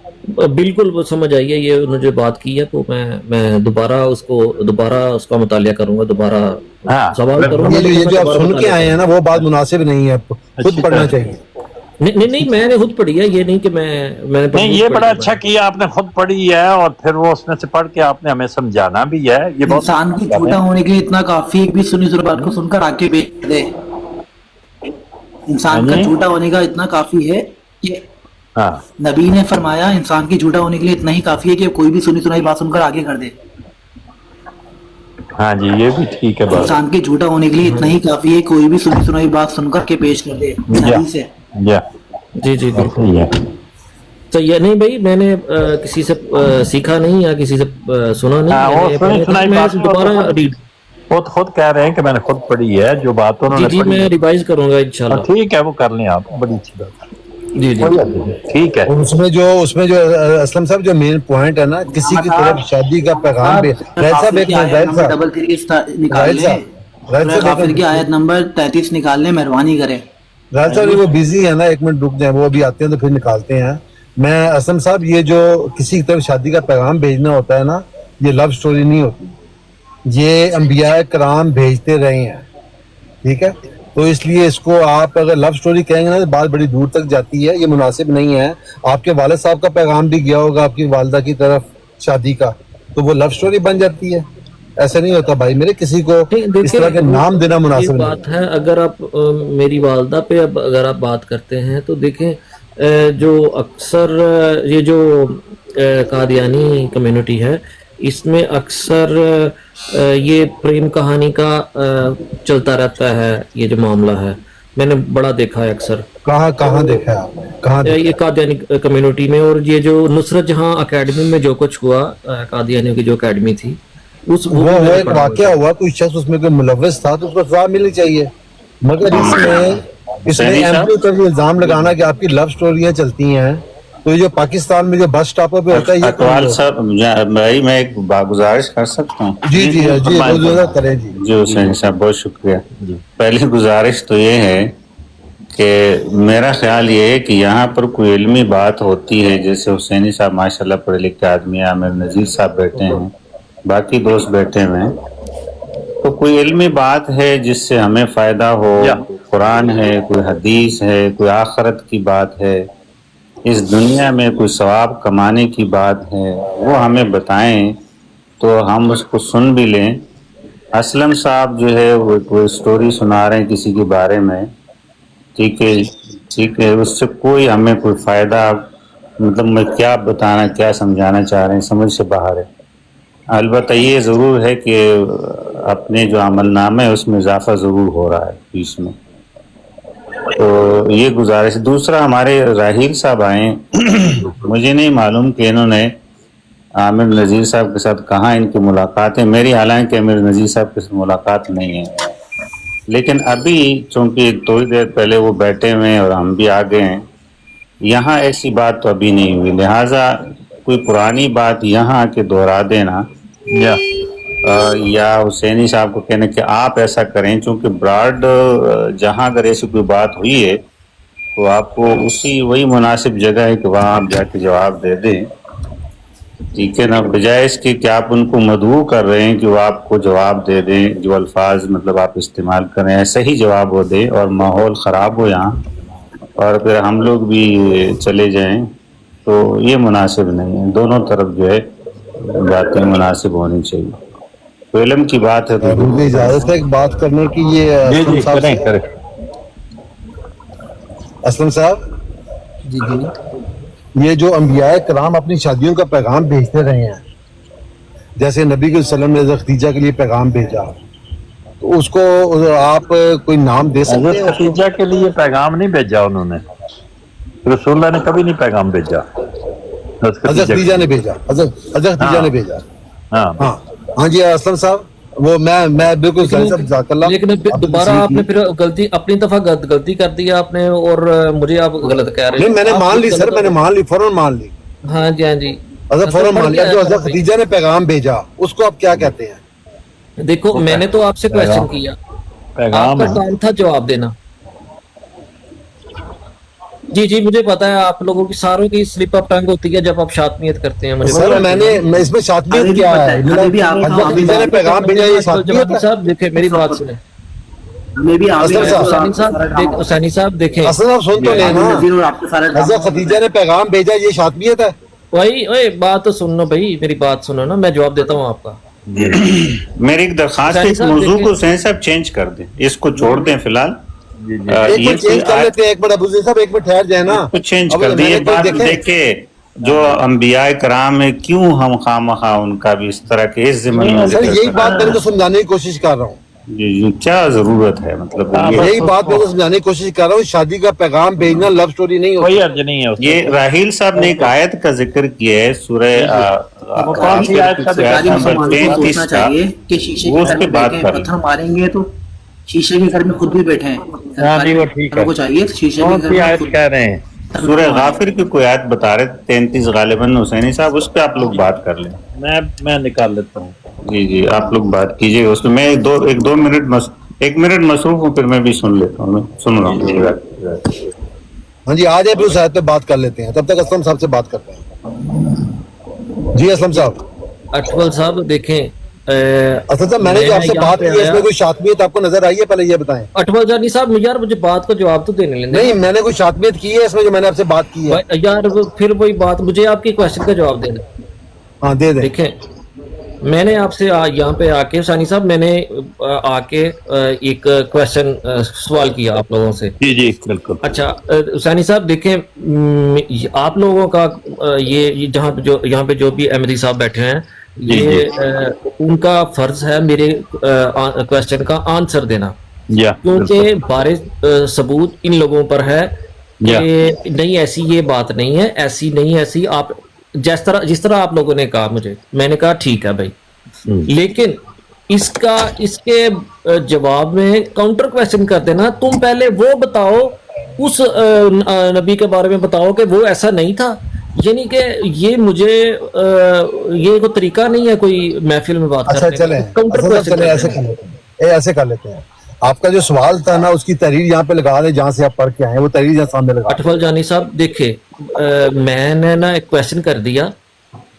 बिल्कुल वो समझ आई है, ये उन्होंने जो बात की है तो मैं दोबारा उसका मुतालिया करूंगा, दोबारा हाँ, सवाल करूंगा। ये जो आप दोबारा सुन के मुतालिया आए हैं ना, वो बात मुनासिब नहीं है, आपको खुद अच्छी पढ़ना तरह। चाहिए। नहीं मैंने खुद पढ़ी है, ये नहीं कि मैंने नहीं, ये बड़ा अच्छा किया आपने, खुद पढ़ी है और फिर वो उसमें से पढ़ के आपने हमें समझाना भी है, ये बहुत इंसान को झूठा होने के लिए इतना काफी है, एक भी सुनी सुनी बात को सुनकर आके बेच दे। इंसान का यानी? झूठा होने का इतना काफी है कि हाँ नबी ने फरमाया इंसान की झूठा होने के लिए इतना ही काफी है कि कोई भी सुनी सुनाई बात सुनकर आगे कर दे। हाँ जी, ये भी ठीक है बात। इंसान के झूठा होने के लिए इतना ही काफी है, कोई भी सुनी सुनाई बात सुनकर के पेश कर दे या, नबी से। या, जी जी बिल्कुल। या। तो ये नहीं भाई, मैंने किसी से सीखा नहीं या किसी से सुना नहीं, हाँ, वो मैंने सुनी सुनाई मैं बात दोबारा रीड। वो तो खुद कह रहे हैं कि मैंने खुद पढ़ी है, जो बात जी उन्होंने जी पढ़ी मैं है। रिवाइज करूंगा इंशाल्लाह। ठीक है, वो कर लें आप, बड़ी अच्छी बात। जी जी ठीक है। और उसमें जो असलम साहब जो मेन पॉइंट है ना, किसी की तरफ शादी का पैगाम राहिल साहब, एक मिनट, राहिल साहब, डबल थ्री निकाल राहिल लें, साहब, राहिल साहब, काफिर की आयत नंबर 33 निकाल लें, मेहरबानी करें। राहिल साहब वो बिजी है ना, एक मिनट रुक जाए, वो अभी आते हैं तो फिर निकालते हैं। मैं असलम साहब, ये जो किसी की तरफ शादी का पैगाम भेजना होता है ना, ये लव स्टोरी नहीं होती, ये अंबिया कराम भेजते रहे हैं, ठीक है? तो इसलिए इसको आप अगर लव स्टोरी कहेंगे ना तो बात बड़ी दूर तक जाती है, ये मुनासिब नहीं है। आपके वालिद साहब का पैगाम भी गया होगा आपकी वालदा की तरफ शादी का, तो वो लव स्टोरी बन जाती है। ऐसा नहीं होता भाई मेरे, किसी को नहीं, इस तरह के नाम देना ये मुनासिब नहीं बात है। अगर आप मेरी वालदा पे अब अगर आप बात करते हैं तो देखें, जो अक्सर ये जो कादियानी कम्युनिटी है, इसमें अक्सर ये प्रेम कहानी का चलता रहता है, ये जो मामला है मैंने बड़ा देखा है अक्सर कहाँ देखा है आपने, कहाँ देखा ये कादियानी कम्युनिटी में। और ये जो नुसरत जहां एकेडमी में जो कुछ हुआ, कादियानियों की जो एकेडमी थी, उस वो भी मैंने एक पढ़ा वाकया हुआ, कोई शख्स उसमें कोई मुलव्वस था तो उसको सजा मिलनी चाहिए, मगर इसमें एमपी पर ये इल्जाम लगाना कि आपकी लव स्टोरियां चलती हैं, तो ये जो पाकिस्तान में जो बस स्टॉपर पे होता है ये अकवाल साहब भाई, मैं एक गुजारिश कर सकता हूँ? जी जी जी करें जी। जी हुसैन साहब बहुत शुक्रिया। पहली गुजारिश तो ये है कि मेरा ख्याल ये है कि यहाँ पर कोई इल्मी बात होती है, जैसे हुसैनी साहब माशाल्लाह पढ़े लिखे आदमी, आमिर नजीर साहब बैठे हैं, बाकी दोस्त बैठे हुए हैं, तो कोई इल्मी बात है जिससे हमें फ़ायदा हो, कुरान है, कोई हदीस है, कोई आखरत की बात है, इस दुनिया में कोई सवाब कमाने की बात है, वो हमें बताएं तो हम उसको सुन भी लें। असलम साहब जो है वो कोई स्टोरी सुना रहे हैं किसी के बारे में, ठीक है, उससे कोई हमें कोई फ़ायदा, मतलब मैं क्या बताना क्या समझाना चाह रहे हैं समझ से बाहर है। अलबत्ता ये ज़रूर है कि अपने जो अमलनामे है उसमें इजाफा ज़रूर हो रहा है बीच में, तो ये गुजारिश। दूसरा, हमारे राहील साहब आए मुझे नहीं मालूम कि इन्होंने आमिर नज़ीर साहब के साथ कहाँ इनकी मुलाकात है। मेरी हालांकि आमिर नज़ीर साहब के साथ मुलाकात नहीं है, लेकिन अभी चूँकि थोड़ी देर पहले वो बैठे हुए हैं और हम भी आ गए हैं, यहाँ ऐसी बात तो अभी नहीं हुई, लिहाजा कोई पुरानी बात यहाँ आके दोहरा देना या हुसैनी साहब को कहने कि आप ऐसा करें, चूँकि ब्रॉड जहाँ अगर ऐसी कोई बात हुई है तो आपको उसी वही मुनासिब जगह है कि वहाँ आप जाके जवाब दे दें, ठीक है ना, बजाय इसके कि आप उनको मदऊ कर रहे हैं कि वो आपको जवाब दे दें, जो अल्फाज मतलब आप इस्तेमाल करें ऐसा ही जवाब वो दें और माहौल ख़राब हो यहाँ और फिर हम लोग भी चले जाएं, तो ये मुनासिब नहीं है। दोनों तरफ जो है बातें मुनासिब होनी चाहिए। तो इल्म की बात है तो मुझे इजाजत है एक बात करने की। ये असलम साहब जी जी, ये जो अंबियाए कराम अपनी शादियों का पैगाम भेजते रहे हैं, जैसे नबी के वसल्लम ने हज़रत खदीजा के लिए पैगाम भेजा, तो उसको आप कोई नाम दे सकते हैं? खदीजा के लिए पैगाम नहीं भेजा उन्होंने, रसूलुल्लाह ने कभी नहीं पैगाम भेजा, हज़रत खदीजा ने भेजा, हज़रत खदीजा ने भेजा। हाँ जी असलम साहब, वो मैं बिल्कुल लेकिन दोबारा आपने फिर गलती अपनी दफा गलती कर दी आपने, और मुझे आप गलत कह रहे हैं। नहीं, मैंने मान ली सर, मैंने मान ली, फौरन मान ली। हाँ जी, हाँ जी, फौरन मान लिया। जो हज़रत खदीजा ने पैगाम भेजा उसको आप क्या कहते हैं? देखो, मैंने तो आपसे क्वेश्चन किया, आपका काम था जवाब देना। जी जी, मुझे पता है आप लोगों की सारों की स्लिप ऑफ टंग होती है जब आप शातमियत करते हैं। मुझे सर मैं इसमें शातमियत क्या है? मैंने पैगाम भेजा, ये शातमियत है? साहब देखें, मेरी बात सुने, हुसैनी साहब देखें, असल आप सुन तो लेना, हज़रत खदीजा ने पैगाम भेजा, ये शातमियत है? वही बात तो सुनो भाई, मेरी बात सुनो ना, मैं जवाब देता हूँ आपका। मेरी एक दरखास्त है, इस मौजू को हुसैन साहब चेंज कर दें, इसको छोड़ दें फिलहाल, एक मिनट चेंज कर लेते हैं। एक मिनट अबू साहब, एक मिनट ठहर जाए ना, कुछ चेंज कर दिए। बात देखे जो अंबिया कराम है, क्यों हम खामखा उनका भी इस तरह के इस ज़िम्मे में, सर यही बात मैं तो समझाने की कोशिश कर रहा हूँ। जी, क्या जरूरत है, मतलब यही बात मैं तो समझाने की कोशिश कर रहा हूँ। शादी का पैगाम भेजना लव स्टोरी नहीं होती, कोई अर्ज नहीं है। ये राहील साहब ने एक आयत का जिक्र किया है, सूरह कौन सी आयत का नंबर 33 का, वो उसके बाद पत्थर मारेंगे तो शीशे के घर में खुद भी बैठे हैं। वो ठीक है, चाहिए तो शीशे के घर आयत कह रहे हैं, सूरह गाफिर की कोई आयत बता रहे 33 गालिबन हुसैनी साहब, उस पर आप लोग बात कर लें। मैं निकाल लेता हूँ। जी, आप लोग बात कीजिए उसमें, मैं एक मिनट मसरूफ हूँ, फिर मैं भी सुन लेता हूँ, मैं सुन रहा हूँ। हाँ जी, आज उस आयत पे बात कर लेते हैं, तब तक असलम साहब से बात करते हैं। जी असलम साहब। अटवल साहब देखें, अच्छा, मैंने जो आपसे बात की है इसमें कोई शातमियत आपको नजर आई है? पहले ये बताएं। अटवल जानी साहब, यार मुझे बात को जवाब तो देने लेंगे। नहीं, मैंने कोई शातमियत की है इसमें जो मैंने आपसे बात की है? यार फिर वही बात, मुझे आपकी क्वेश्चन का जवाब देना। हाँ दे दें। देखें, मैंने आपसे यहाँ पे आके हुसैनी साहब, मैंने आके एक क्वेश्चन सवाल किया आप लोगों से। जी जी बिल्कुल। अच्छा हुसैनी साहब देखें, आप लोगों का ये जहाँ यहाँ पे जो भी अहमदी साहब बैठे हैं, ये उनका फर्ज है मेरे क्वेश्चन का आंसर देना। या क्योंकि बारिश सबूत इन लोगों पर है कि नहीं ऐसी ये बात नहीं है, ऐसी नहीं ऐसी, आप जिस तरह आप लोगों ने कहा मुझे, मैंने कहा ठीक है भाई, लेकिन इसके जवाब में काउंटर क्वेश्चन कर देना, तुम पहले वो बताओ, उस नबी के बारे में बताओ कि वो ऐसा नहीं था, यानी कि ये मुझे ये कोई तरीका नहीं है कोई महफिल में बात अच्छा करने का। चले काउंटर क्वेश्चन चले ऐसे कर लेते हैं, ऐसे कर लेते हैं। आपका जो सवाल था ना उसकी तहरीर यहाँ पे लगा दे, जहाँ से आप पढ़ के आए वो तहरीर यहाँ सामने लगा दें। अटफल जानी साहब देखे, मैंने ना एक क्वेश्चन कर दिया,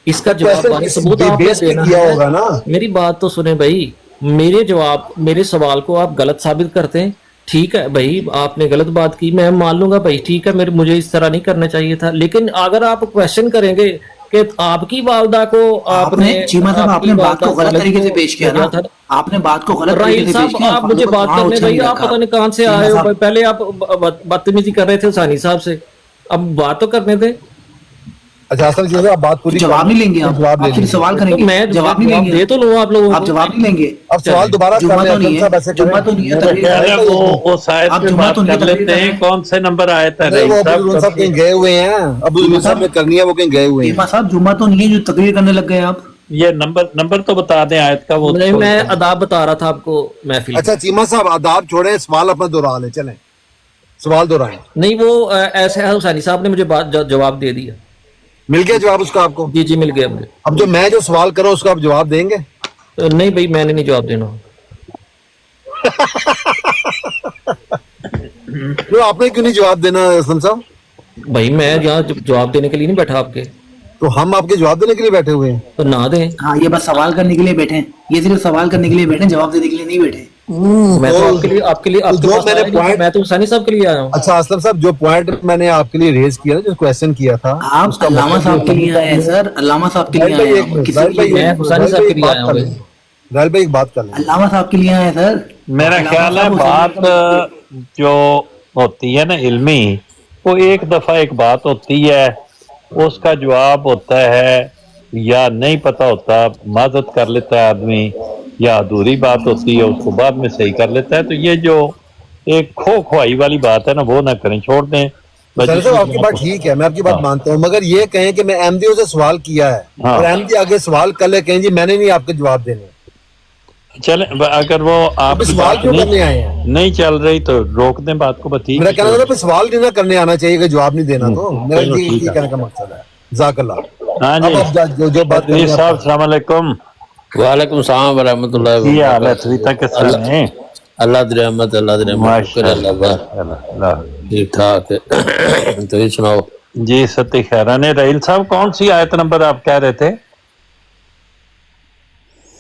इसका जवाब वाली सबूत आपने बेस पे देना किया है। होगा ना। मेरी बात तो सुने भाई, मेरे सवाल को आप गलत साबित करते हैं, ठीक है भाई, आपने गलत बात की, मैं मान लूंगा भाई, ठीक है, मुझे इस तरह नहीं करना चाहिए था, लेकिन अगर आप क्वेश्चन करेंगे कि आपकी वालदा को आपने चीमा साहब आपने बात को गलत तरीके से पेश किया ना, आपने बात को गलत तरीके से पेश किया। आप मुझे बात करने भाई, आप पता नहीं कहां से आए हो, पहले आप बदतमीजी कर रहे थे हुसैनी साहब से, अब बात तो करने दे। अच्छा असल चीज है, आप बात पूरी जवाब नहीं लेंगे आप, जवाब ले फिर सवाल तो करेंगे, मैं जवाब नहीं लेंगे, दे तो लूं आप लोगों आप जवाब नहीं लेंगे। अब सवाल दोबारा कर जुम्मा ले, तो नहीं अफजल साहब ऐसे है, जुम्मा तो नहीं है, मेरा ख्याल है वो शायद आप पे जुम्मा बात तो नहीं कर लेते हैं, कौन से नंबर आए थे नहीं, वो रईस अब्दुल साहब कहीं गए हुए हैं, अब्दुल साहब ने करनी है, वो कहीं गए हुए हैं। चीमा साहब जुम्मा तो नहीं है जो तकरीर करने लग गए आप। ये नंबर तो बता दें आयत का, वो नहीं, मैं अदाब बता रहा था आपको महफिल में। अच्छा चीमा साहब आदाब छोड़े, सवाल अपना दोहरा ले, चलें सवाल दोहराएं। नहीं, वो ऐसे है, हुसैनी साहब ने मुझे जवाब दे दिया। मिल गया जवाब उसका आपको? जी जी मिल गया मुझे। अब जो मैं जो सवाल कर रहा हूं उसका आप जवाब देंगे? नहीं भाई, मैंने नहीं जवाब देना। तो आपने क्यों नहीं जवाब देना असलम साहब? भाई मैं यहाँ जवाब देने के लिए नहीं बैठा आपके, तो हम आपके जवाब देने के लिए बैठे हुए हैं। तो ना दें। हाँ, ये बस सवाल करने के लिए बैठे हैं, ये सिर्फ सवाल करने के लिए बैठे हैं, जवाब देने के लिए नहीं बैठे। मैं तो आपके लिए आपके जो पास मैंने आया नहीं, point- मैं तो हुसैनी साहब के लिए आया हूँ। अच्छा असलम साहब, जो पॉइंट मैंने आपके लिए रेज किया ना, जो क्वेश्चन किया था, आप अल्लामा साहब के लिए आए हैं सर, अल्लामा साहब के लिए आए हैं, किसी के लिए मैं हुसैनी साहब के लिए आया हूँ। राहुल भाई एक बात कर लें, अल्लामा साहब के लिए आए हैं सर। मेरा अल्लामा ख्याल है साहब बात हुसैनी जो होती है ना इल्मी, वो एक दफा एक बात होती है, उसका जवाब होता है या नहीं पता होता, माजत कर लेता है आदमी, या अधूरी बात होती है उसको बाद में सही कर लेता है। तो ये जो एक खो खोई वाली बात है ना, वो ना करें, छोड़ दें। सर साहब आपकी बात ठीक है, मैं आपकी बात मानता हूँ, मगर ये कहें कि मैं अहमदियों से सवाल किया है और अहमदी आगे सवाल कर ले, कहें जी मैंने नहीं आपके जवाब देने, चले, अगर वो आप सवाल क्यों करने आए हैं? नहीं चल रही तो रोक दें बात को। बती मेरा कहना था सवाल नहीं ना करने आना चाहिए कि जवाब नहीं देना, तो मेरा ये कहने का मकसद है। जज़ाकल्लाह। हाँ जी, अब आप जो बात कर रहे हैं साहब अस्सलाम वालेकुम। वालेकुम सलाम व रहमतुल्लाहि ये व हाल है, बरकातहू। सविता के साथ हैं? अल्लाह दी रहमत, अल्लाह दी रहमत, शुक्र है अल्लाह का, माशाअल्लाह। ठीक ठाक है। तो ये सुनाओ जी सत्य खैरा ने। रहील साहब कौन सी आयत नंबर आप कह रहे थे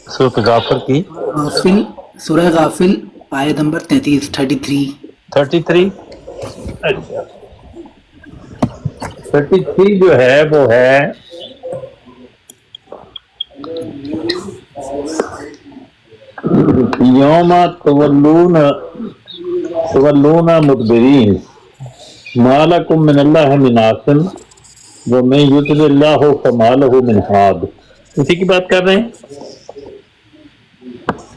सूरत गाफिर की? गाफिल, सूरह गाफिल आयत नंबर 33 33। अच्छा, 33 जो है वो है यौमा तवल्लूना मुदबिरीन मालकुम मिनल्लाहि मिन आसिम व मैं युद्लिल्लाहु फमालहु मिन हाद। इसी की बात कर रहे हैं।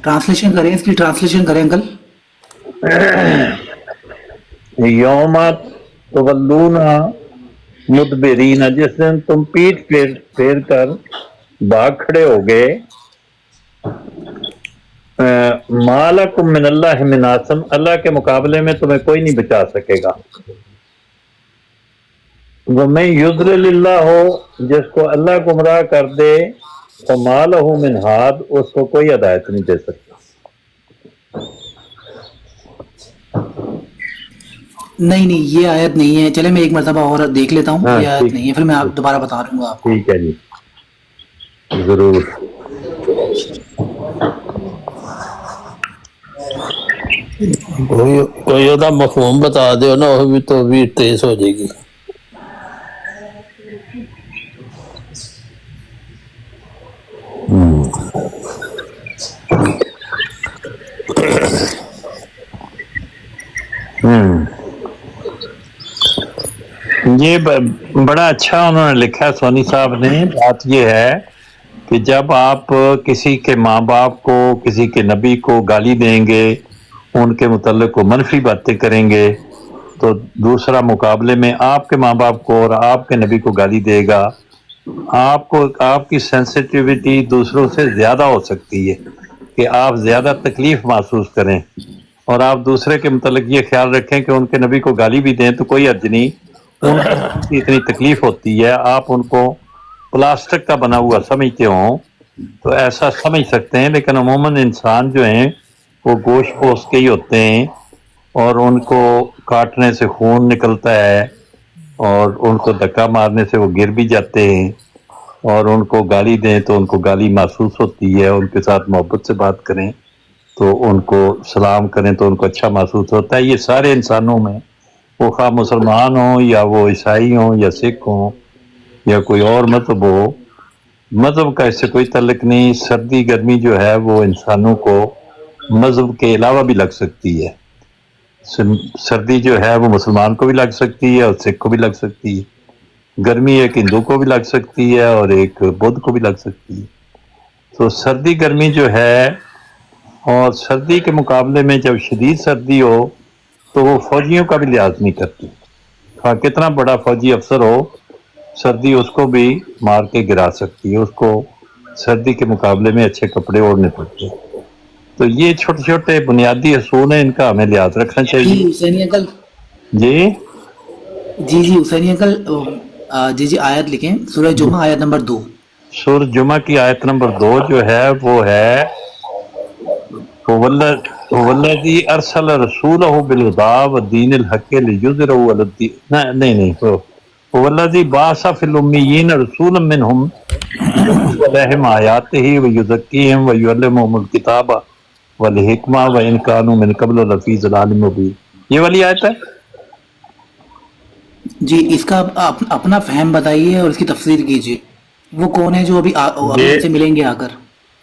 ट्रांसलेशन करें, इसकी ट्रांसलेशन करें अंकल। यौमा तवल्लूना मुदबिरीन, जिस दिन तुम पीठ फेर कर भाग खड़े हो गए, मालकुम मिनल्लाहि मिन आसिम, अल्लाह के मुकाबले में तुम्हें कोई नहीं बचा सकेगा। वो मैं युज़लिल्लाहु, जिसको अल्लाह गुमराह कर दे, तो मालहु मिन हाद, उसको कोई हिदायत नहीं दे सकता। नहीं, ये आयत नहीं है। चले मैं एक मरतबा और देख लेता हूँ। हाँ, ये आयत ठीक। नहीं है, फिर मैं आप दोबारा बता दूंगा आपको। ठीक है जी, जरूर। कोई ओदा मफहूम बता दो ना, वो भी तो भी तेज हो जाएगी। ये बड़ा अच्छा उन्होंने लिखा है सोनी साहब ने। बात ये है कि जब आप किसी के माँ बाप को, किसी के नबी को गाली देंगे उनके मुतल्लिक को मनफी बातें करेंगे, तो दूसरा मुकाबले में आपके माँ बाप को और आपके नबी को गाली देगा। आपको आपकी सेंसिटिविटी दूसरों से ज़्यादा हो सकती है कि आप ज़्यादा तकलीफ़ महसूस करें, और आप दूसरे के मुतल्लिक ये ख्याल रखें कि उनके नबी को गाली भी दें तो कोई हर्ज नहीं, उनको इतनी तकलीफ़ होती है, आप उनको प्लास्टिक का बना हुआ समझते हों तो ऐसा समझ सकते हैं। लेकिन अमूमन इंसान जो हैं वो गोश्त पोस्ट के ही होते हैं, और उनको काटने से खून निकलता है, और उनको धक्का मारने से वो गिर भी जाते हैं, और उनको गाली दें तो उनको गाली महसूस होती है। उनके साथ मोहब्बत से बात करें तो उनको सलाम करें तो उनको अच्छा महसूस होता है। ये सारे इंसानों में, वो खा मुसलमान हों या वो ईसाई हों या सिख हों या कोई और मजहब हो, मजहब का इससे कोई तल्लुक नहीं। सर्दी गर्मी जो है वो इंसानों को मजहब के अलावा भी लग सकती है। सर्दी जो है वो मुसलमान को भी लग सकती है और सिख को भी लग सकती है। गर्मी एक हिंदू को भी लग सकती है और एक बौद्ध को भी लग सकती है। तो सर्दी गर्मी जो है, और सर्दी के मुकाबले में जब शदीद सर्दी हो तो वो फौजियों का भी लिहाज नहीं करती। हाँ, कितना बड़ा फौजी अफसर हो, सर्दी उसको भी मार के गिरा सकती है, उसको सर्दी के मुकाबले में अच्छे कपड़े ओढ़ने पड़ते हैं। तो ये छोटे छोटे बुनियादी असूल हैं, इनका हमें लिहाज रखना जी चाहिए। हुसैनी अंकल, जी जी हुसैनी अंकल, जी आयत लिखें, सूरह जुमा आयत नंबर 2। सूरह जुमा की आयत नंबर 2 जो है वो है वल्लज़ी अरसल रसूलहु बिल-हुदा व दीनिल हक़्क़ि लियुज़हिरहु अलद्दीन, नहीं, वल्लज़ी बाअसा फिल उम्मिय्यीन रसूलन मिनहुम यतलू अलैहिम आयातिही व युज़क्कीहिम व युअल्लिमुहुमुल किताब वल हिकमा व इन कानू मिन क़ब्ल लफ़ी ज़लालिम मुबीन। ये वाली आयत है। जी, इसका अपना फहम बताइए और इसकी तफसीर कीजिए। वो कौन है जो अभी से मिलेंगे आकर?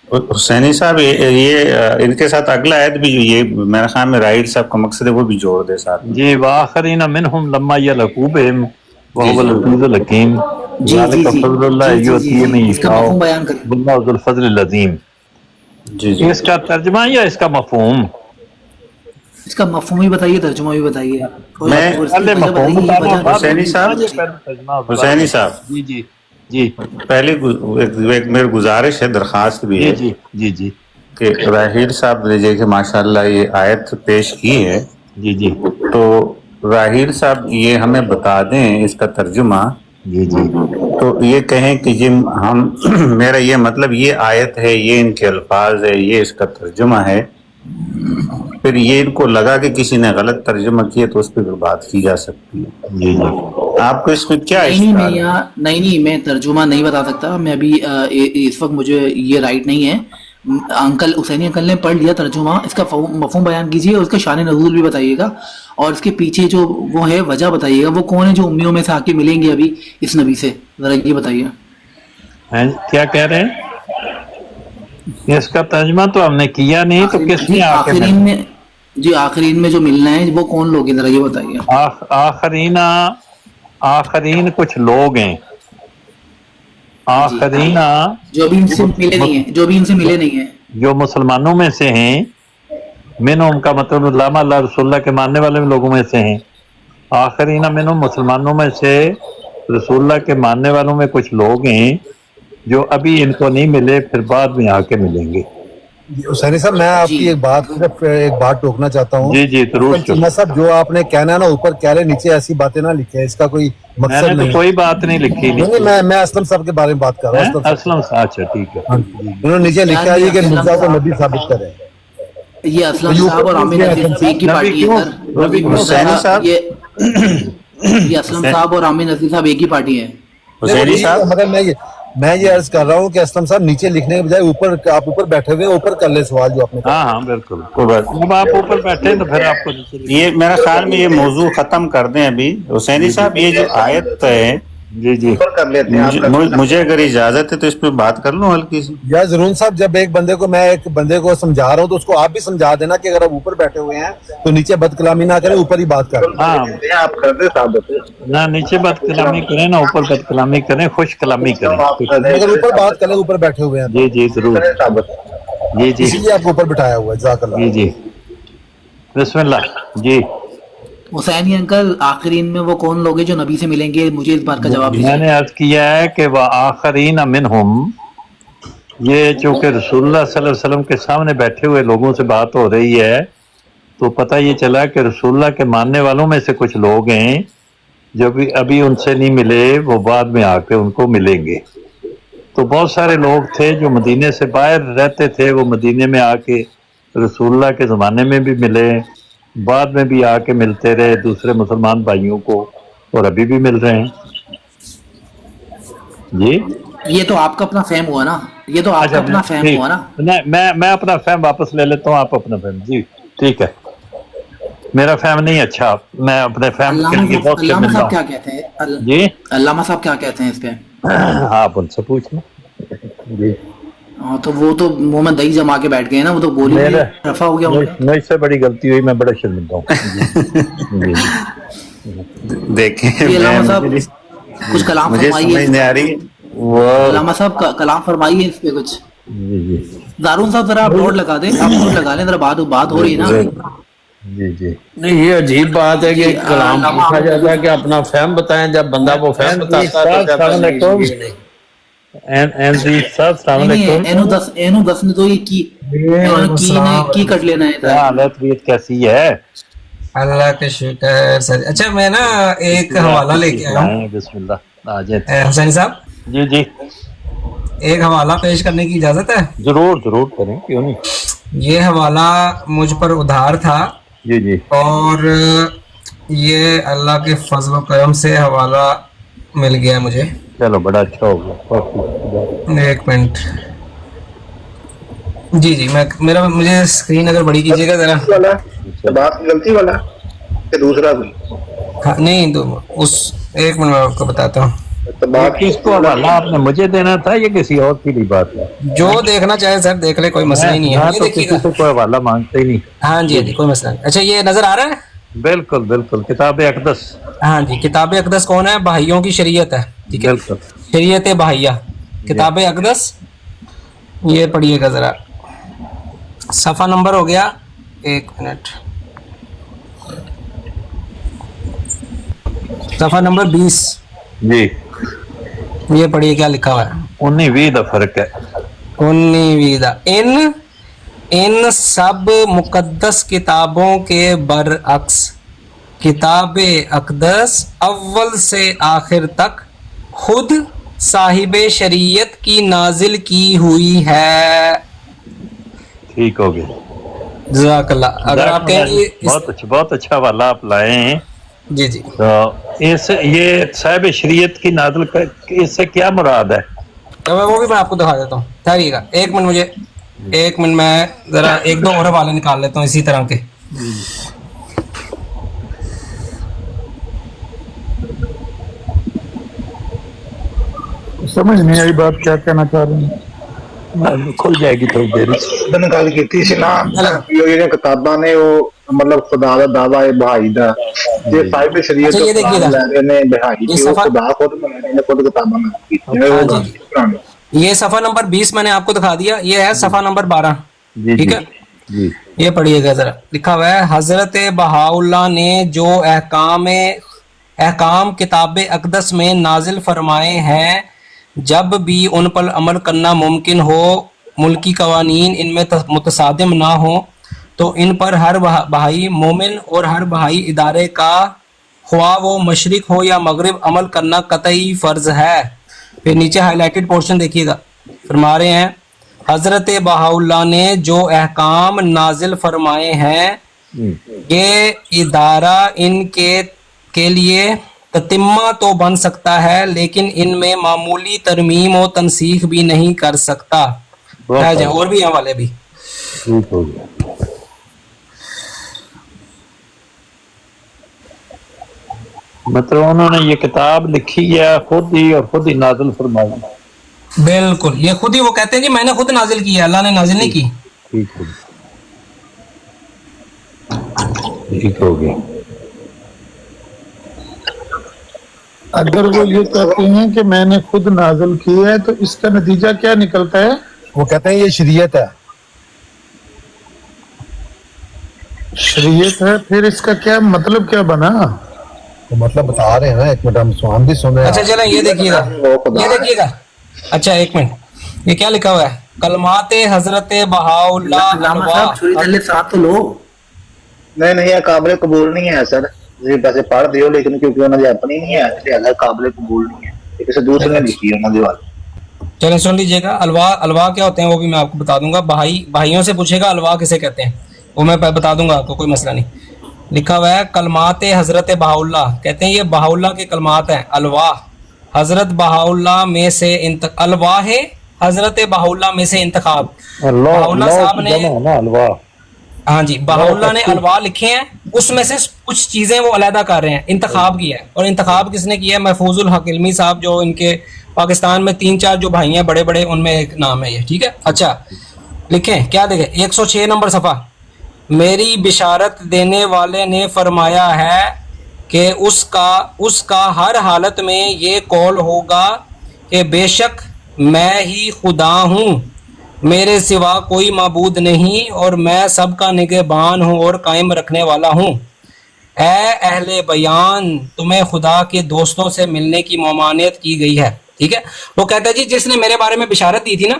हुसैनी साहब, ये इनके साथ अगला आयत भी जो ये मेरे ख्याल में राहिल साहब का मकसद है वो भी जोड़ दे साथ में। जी, वाखरीन मिनहुम लम्मा यलकू बिहिम व हुवल अज़ीज़ुल हकीम ज़ालिका फ़ज़लुल्लाहि युअतीहि मन इसका यशाअ मफ़हूम बयान करें। वल्लाहु ज़ुल फ़ज़लिल अज़ीम। जी इसका तर्जुमा या इसका मफ़हूम? इसका मफ़हूम भी बताइए, तर्जुमा भी बताइए। मैं पहले मफ़हूम बताना, बाद हुसैनी साहब, हुसैनी साहब, जी पहले एक मेरी गुजारिश है, दरखास्त भी है जी कि राहिल साहब ने कि माशाल्लाह ये आयत पेश की है, जी तो राहिल साहब ये हमें बता दें इसका तर्जुमा। जी तो ये कहें कि जी हम मेरा ये मतलब ये आयत है, ये इनके अल्फाज है, ये इसका तर्जुमा है। फिर ये इनको लगा कि किसी ने गलत तर्जुमा किया तो उस पर बात की जा सकती है। जी आपको इसमें क्या नहीं, मैं तर्जुमा नहीं बता सकता। मैं अभी इस वक्त मुझे ये राइट नहीं है। अंकल हुसैनी अंकल ने पढ़ लिया तर्जुमा, इसका मफ़हूम बयान कीजिए और इसका शान नज़ूल भी बताइएगा, और इसके पीछे जो वो है वजह बताइएगा। वो कौन है जो उम्मियों में से आके मिलेंगे अभी इस नबी से, जरा ये बताइए। क्या कह रहे हैं? इसका तर्जुमा तो हमने किया नहीं, तो किसने आखिरीन में, जी आखिरीन में जो मिलना है वो कौन लोग हैं, जरा ये बताइए। आखिरीन कुछ लोग हैं, आखिरीन जो भी इनसे मिले नहीं है, जो मुसलमानों में से हैं। मिनहुम का मतलब अल्लामा रसूलुल्लाह के मानने वाले लोगों में से हैं। आखिरीन मिनहुम, मुसलमानों में से रसूलुल्लाह के मानने वालों में कुछ लोग हैं जो अभी इनको नहीं मिले, फिर बाद में आके मिलेंगे। हुसैनी साहब, मैं आपकी एक बात टोकना चाहता हूँ। जी जरूर साहब, जो आपने कहना है ना ऊपर कह रहे, नीचे ऐसी बातें ना लिखे, इसका कोई मकसद नहीं। कोई बात नहीं लिखी। नहीं, मैं असलम साहब के बारे में बात कर रहा हूँ। असलम साहब, अच्छा ठीक है। उन्होंने नीचे लिखा है कि मिर्जा को नबी साबित करें। ये असलम साहब और आमिर नज़ीर एक ही पार्टी है सर। हुसैनी साहब, ये असलम साहब और आमिर नज़ीर साहब एक ही पार्टी है। हुसैनी साहब, मगर मैं ये अर्ज कर रहा हूँ कि असलम साहब नीचे लिखने के बजाय ऊपर, आप ऊपर बैठे हुए, ऊपर कर ले सवाल जो आपने। हाँ बिल्कुल, जब आप ऊपर बैठे तो फिर आपको ये मेरा ख्याल में ये मौजू खत्म कर दें अभी। हुसैनी साहब, ये जो आयत है, जी कर लेते हैं। मुझे अगर इजाजत है तो इस पे बात कर लूं हल्की सी। या जरूर साहब, जब मैं एक बंदे को समझा रहा हूँ तो उसको आप भी समझा देना कि अगर आप ऊपर बैठे हुए हैं तो नीचे बदकलामी ना करें, ऊपर ही बात करें। हाँ, आप कर दे साहब, ना नीचे बदकलामी करें ना ऊपर बदकलामी करें, खुश कलामी करें। अगर ऊपर बात करें, ऊपर बैठे हुए हैं। जी जरूर, जी इसलिए आपको ऊपर बिठाया हुआ है। जी बिस्मिल्लाह जी। हुसैनी अंकल आखिरीन में वो कौन लोग हैं जो नबी से मिलेंगे, मुझे इस बात का जवाब दीजिए। मैंने अर्ज किया है कि वह आखरीन मिनहुम, ये चूंकि रसूलुल्लाह सल्लल्लाहु अलैहि वसल्लम के सामने बैठे हुए लोगों से बात हो रही है, तो पता ये चला कि रसूलुल्लाह के मानने वालों में से कुछ लोग हैं जो भी अभी उनसे नहीं मिले, वो बाद में आके उनको मिलेंगे। तो बहुत सारे लोग थे जो मदीने से बाहर रहते थे, वो मदीने में आके रसूलुल्लाह के ज़माने में भी मिले, बाद में भी आके मिलते रहे दूसरे मुसलमान भाइयों को, और अभी भी मिल रहे हैं जी। ये तो आपका अपना फहम हुआ ना, ये तो आपका अपना फहम ठीक। हुआ ना। मैं अपना फहम वापस ले लेता हूँ, आप अपना फहम जी। ठीक है, मेरा फहम नहीं अच्छा, मैं अपने फहम के लिए बहुत अल्लामा शर्मिंदा साहब हूँ क्या कहते हैं जी। अल्लामा साहब क्या कहते हैं इस पे? आप उनसे पूछ लो जी। हाँ, तो वो तो मुंह में दही जमा के बैठ गए ना, वो तो बोली मेरा रफा हो गया उनका। मुझसे बड़ी गलती हुई, मैं बड़ा शर्मिंदा हूँ जी। देखें, जी, अल्लामा साहब मुझे कुछ कलाम समझ फरमाइए। नहीं आ रही वो। अल्लामा साहब कलाम फरमाइए इस पे कुछ। जी जी दारून साहब जरा आप बोर्ड लगा दें, आप बोर्ड लगा लें, जरा बात हो रही है ना। जी जी। नहीं, ये अजीब बात है कि जी, कलाम अल्लामा पूछा आप- जाता है कि अपना फहम बताएं, जब बंदा वो फहम बताता है तो कहता है अस्सलामुअलैकुम। नहीं, नहीं। एन जी साहब, अस्सलाम नहीं वालेकुम। एनु दस ने तो ये की इन्होंने की कट लेना है क्या हालत तबीयत कैसी है? अल्लाह का शुक्र सर। अच्छा, मैं ना एक हवाला लेके आया हूँ बिस्मिल्लाह, आ जाए। हुसैन साहब, जी जी, एक हवाला पेश करने की इजाजत है? जरूर जरूर करें, क्यों नहीं। ये हवाला मुझ पर उधार था जी जी। और ये अल्लाह के फजल व करम से हवाला मिल गया मुझे। चलो, बड़ा अच्छा हो गया। एक मिनट जी जी, मुझे स्क्रीन अगर बड़ी कीजिएगा जरा। बात गलती वाला कि दूसरा कोई? हाँ, नहीं तो उस एक मिनट मैं आपको बताता हूँ। तो ये बात किसको हवाला आपने मुझे देना था, ये किसी और की भी बात है? जो देखना चाहे सर देख ले, कोई मसला ही नहीं है। मैं ये तो किसी देखिएगा। से कोई हवाला मांगते ही नहीं। हाँ जी, हाँ जी, कोई मसला नहीं। अच्छा, ये नजर आ रहा है? बिल्कुल बिल्कुल, किताब अक़दस। हाँ जी, किताब अक़दस कौन है? बहाइयों की शरीयत है, ठीक है, बिल्कुल। शरीयत बहाइया, किताब अक़दस। ये पढ़िएगा जरा, सफ़ा नंबर हो गया, एक मिनट, सफ़ा नंबर 20 जी। ये पढ़िए क्या लिखा हुआ है। 19-20 का फर्क है। 19 इन सब मुकद्दस किताबों के बरअक्स किताब अक़दस अव्वल से आखिर तक खुद साहिब शरीयत की नाजिल की हुई है। ठीक हो गया, जज़ाकल्लाह। अगर आप कहेंगे बहुत अच्छा हवाला आप लाए हैं जी जी, तो ये साहिब शरीयत की नाज़िल इससे क्या मुराद है? तो वो भी मैं आपको दिखा देता हूँ, ठहरिएगा एक मिनट, मुझे एक मिनट, मैं जरा एक दो और हवाले निकाल लेता हूँ इसी तरह के। समझ नहीं आई बात क्या कहना चाह रहे हैं। खुल जाएगी थोड़ी देर। ਦਿਨ ਗੱਲ ਕੀਤੀ ਸੀ ਨਾ ਵੀ ਉਹ ਜਿਹੜੀਆਂ ਕਿਤਾਬਾਂ ਨੇ ਉਹ ਮਤਲਬ ਖੁਦਾ ਦਾ ਦਾਵਾ ਹੈ ਬਹਾਈ ਦਾ ਜੇ ਸਾਹਿਬ ਸ਼ਰੀਅਤ अच्छा, ये ਤੋਂ देखिएगा। ਲੈ ਰਹੇ ਨੇ ਬਹਾਈ ये ਤੇ ਉਹ सफा- ਖੁਦਾ ਖੁਦ ਬਣਾ ਰਹੇ ਨੇ ਖੁਦ ਕਿਤਾਬਾਂ ਨਾਲ ਕੀਤੀਆਂ हाँ ਉਹ जी, जी। ये सफ़ा नंबर 20 मैंने आपको दिखा दिया, ये है सफ़ा नंबर 12, जी ठीक जी है। जी। ये पढ़िएगा जरा, लिखा हुआ है हजरत बहाउल्लाह ने जो अहकाम किताब अक़दस में नाजिल फरमाए हैं, जब भी उन पर अमल करना मुमकिन हो, मुल्की कवानीन इनमें मुतसादिम ना हो, तो इन पर हर बहाई मोमिन और हर बहाई इदारे का ख्वाह वो मशरिक हो या मगरिब अमल करना कतई फ़र्ज है। फिर नीचे हाईलाइटेड पोर्शन देखिएगा, फरमा रहे हैं हजरत बहाउल्लाह ने जो अहकाम नाजिल फरमाए हैं, ये इदारा इनके के लिए ततिम्मा तो बन सकता है, लेकिन इनमें मामूली तरमीम और तनसीख भी नहीं कर सकता। और भी हैं वाले भी। ठीक हो गया। मतलब उन्होंने ये किताब लिखी है खुद ही और खुद ही नाज़िल फरमाई। बिल्कुल, ये खुद ही वो कहते हैं कि मैंने खुद नाजिल की है, अल्लाह ने नाजिल नहीं की। ठीक हो गया, ठीक हो गया। अगर वो ये कहते हैं कि मैंने खुद नाजिल की है तो इसका नतीजा क्या निकलता है? वो कहते हैं ये शरीयत है। शरीयत है, फिर इसका क्या मतलब क्या बना? तो मतलब बता रहे हैं ना, एक मिनट हम भी सुन रहे हैं। अच्छा चलें, ये देखिएगा। अच्छा एक मिनट, ये क्या लिखा हुआ है? कलमाते हजरत बहाउल्लाह लामा साहब छुरी तले साथ तो लो। नहीं ये काबिल कबूल नहीं है सर, जी वैसे पढ़ दियो लेकिन क्योंकि उन्होंने अपनी नहीं है लिहाजा काबिल कबूल नहीं है, ये किसी दूसरे ने लिखी है उन्होंने वाली। चलें सुन लीजिएगा। अलवा क्या होते हैं वो भी मैं आपको बता दूंगा। भाइयों से पूछेगा अलवा किसे कहते हैं, वो मैं बता दूंगा आपको, कोई मसला नहीं। लिखा हुआ है कलमात हजरत बहाउल्लाह, कहते हैं ये बहाउल्लाह के कलमात हैं। अलवा हजरत बहाउल्लाह में से अलवा है हजरत बहाउल्लाह में से इंतखाब। बहाउल्लाह साहब ने, हाँ जी, बहाउल्लाह ने अलवा लिखे हैं, उसमें से कुछ चीजें वो अलहदा कर रहे हैं, इंतखाब किया है। और इंतखाब किसने किया है? महफूजुल हक इल्मी साहब, जो इनके पाकिस्तान में 3-4 जो भाई हैं बड़े बड़े, उनमें एक नाम है ये, ठीक है। अच्छा लिखें, क्या देखें, 106 नंबर सफ़ा। मेरी बिशारत देने वाले ने फरमाया है कि उसका हर हालत में ये कौल होगा कि बेशक मैं ही खुदा हूँ, मेरे सिवा कोई माबूद नहीं, और मैं सबका निगहबान हूँ और कायम रखने वाला हूँ। ऐ अहले बयान, तुम्हें खुदा के दोस्तों से मिलने की ममानियत की गई है, ठीक है। वो कहता है जी जिसने मेरे बारे में बिशारत दी थी ना,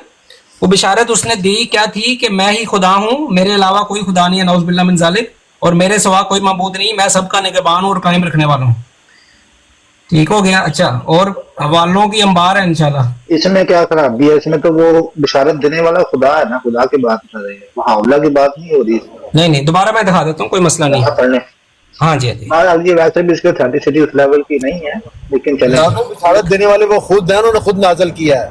वो बिशारत उसने दी क्या थी कि मैं ही खुदा हूँ, मेरे अलावा कोई खुदा नहीं है, नौज़ बिल्लाह मिन ज़ालिक, और मेरे सिवा कोई माबूद नहीं, मैं सबका निगहबान हूँ और कायम रखने वाला हूँ। ठीक हो गया। अच्छा, और हवालों की अंबार है इंशाल्लाह। इसमें क्या खराबी है? इसमें तो वो बिशारत देने वाला खुदा है ना, खुदा की बात कर रहे हैं, बहाउल्लाह की बात नहीं हो रही। नहीं दोबारा मैं दिखा देता हूँ, कोई मसला नहीं। हाँ जी ये वैसे भी इसकी ऑथेंटिसिटी उस लेवल की नहीं है, लेकिन चले। बिशारत देने वाले वो खुद है, उन्होंने खुद नाज़िल किया है।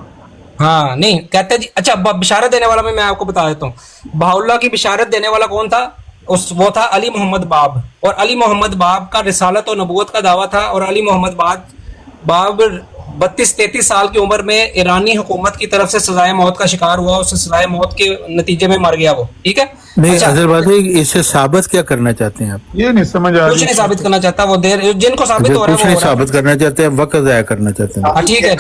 हाँ नहीं कहते जी। अच्छा बिशारत देने वाला मैं आपको बता देता हूँ। बहाउल्लाह की बिशारत देने वाला कौन था? वो था अली मोहम्मद बाब, और अली मोहम्मद बाब का रिसालत और नबूवत का दावा था। और अली मोहम्मद बाब 32-33 साल की उम्र में ईरानी हुकूमत की तरफ से सजाए मौत का शिकार हुआ, उससे सजाए मौत के नतीजे में मर गया वो, ठीक है। नहीं अच्छा, अजहर भाई इससे साबित क्या करना चाहते हैं आप? ये नहीं समझ आ कुछ रही। नहीं साबित करना चाहता वो, देर जिनको साबित हो रहा कुछ है नहीं वो हो रहा है। साबित करना चाहते हैं, वक्त ज़ाया करना चाहते हैं। हाँ, ठीक है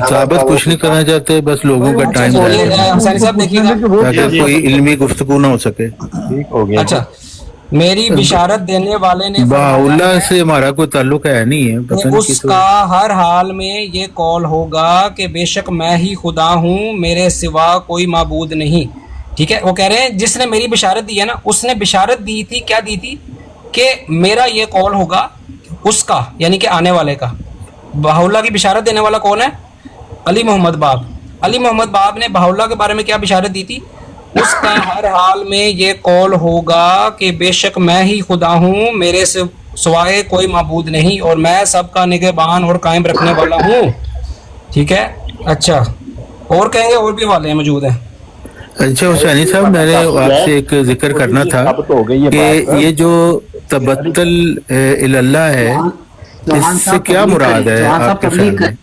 साबित कुछ नहीं करना चाहते, बस लोगों का टाइम हुसैनी साहब देखिएगा। ताकि कोई इल्मी गुफ्तगू ना हो सके। ठीक हो गया। अच्छा, मेरी बिशारत देने वाले ने बहाउल्लाह से हमारा कोई ताल्लुक है नहीं है, पता नहीं उसका हर हाल में ये कौल होगा कि बेशक मैं ही खुदा हूँ, मेरे सिवा कोई माबूद नहीं, ठीक है। वो कह रहे हैं जिसने मेरी बिशारत दी है ना, उसने बिशारत दी थी, क्या दी थी कि मेरा ये कौल होगा, उसका यानी कि आने वाले का। बहाउल्लाह की बिशारत देने वाला कौन है? अली मोहम्मद बाब। अली मोहम्मद बाब ने बहाउल्लाह के बारे में क्या बिशारत दी थी? उसका हर हाल में ये कौल होगा कि बेशक मैं ही खुदा हूँ, मेरे से सिवाय कोई माबूद नहीं, और मैं सबका निगहबान और कायम रखने वाला हूँ, ठीक है। अच्छा, और कहेंगे? और भी वाले मौजूद हैं। अच्छा हुसैनी साहब, मैंने आपसे एक जिक्र करना था कि ये जो तबत्तल इल्लाह है, इससे क्या मुराद है आपके ख्याल में?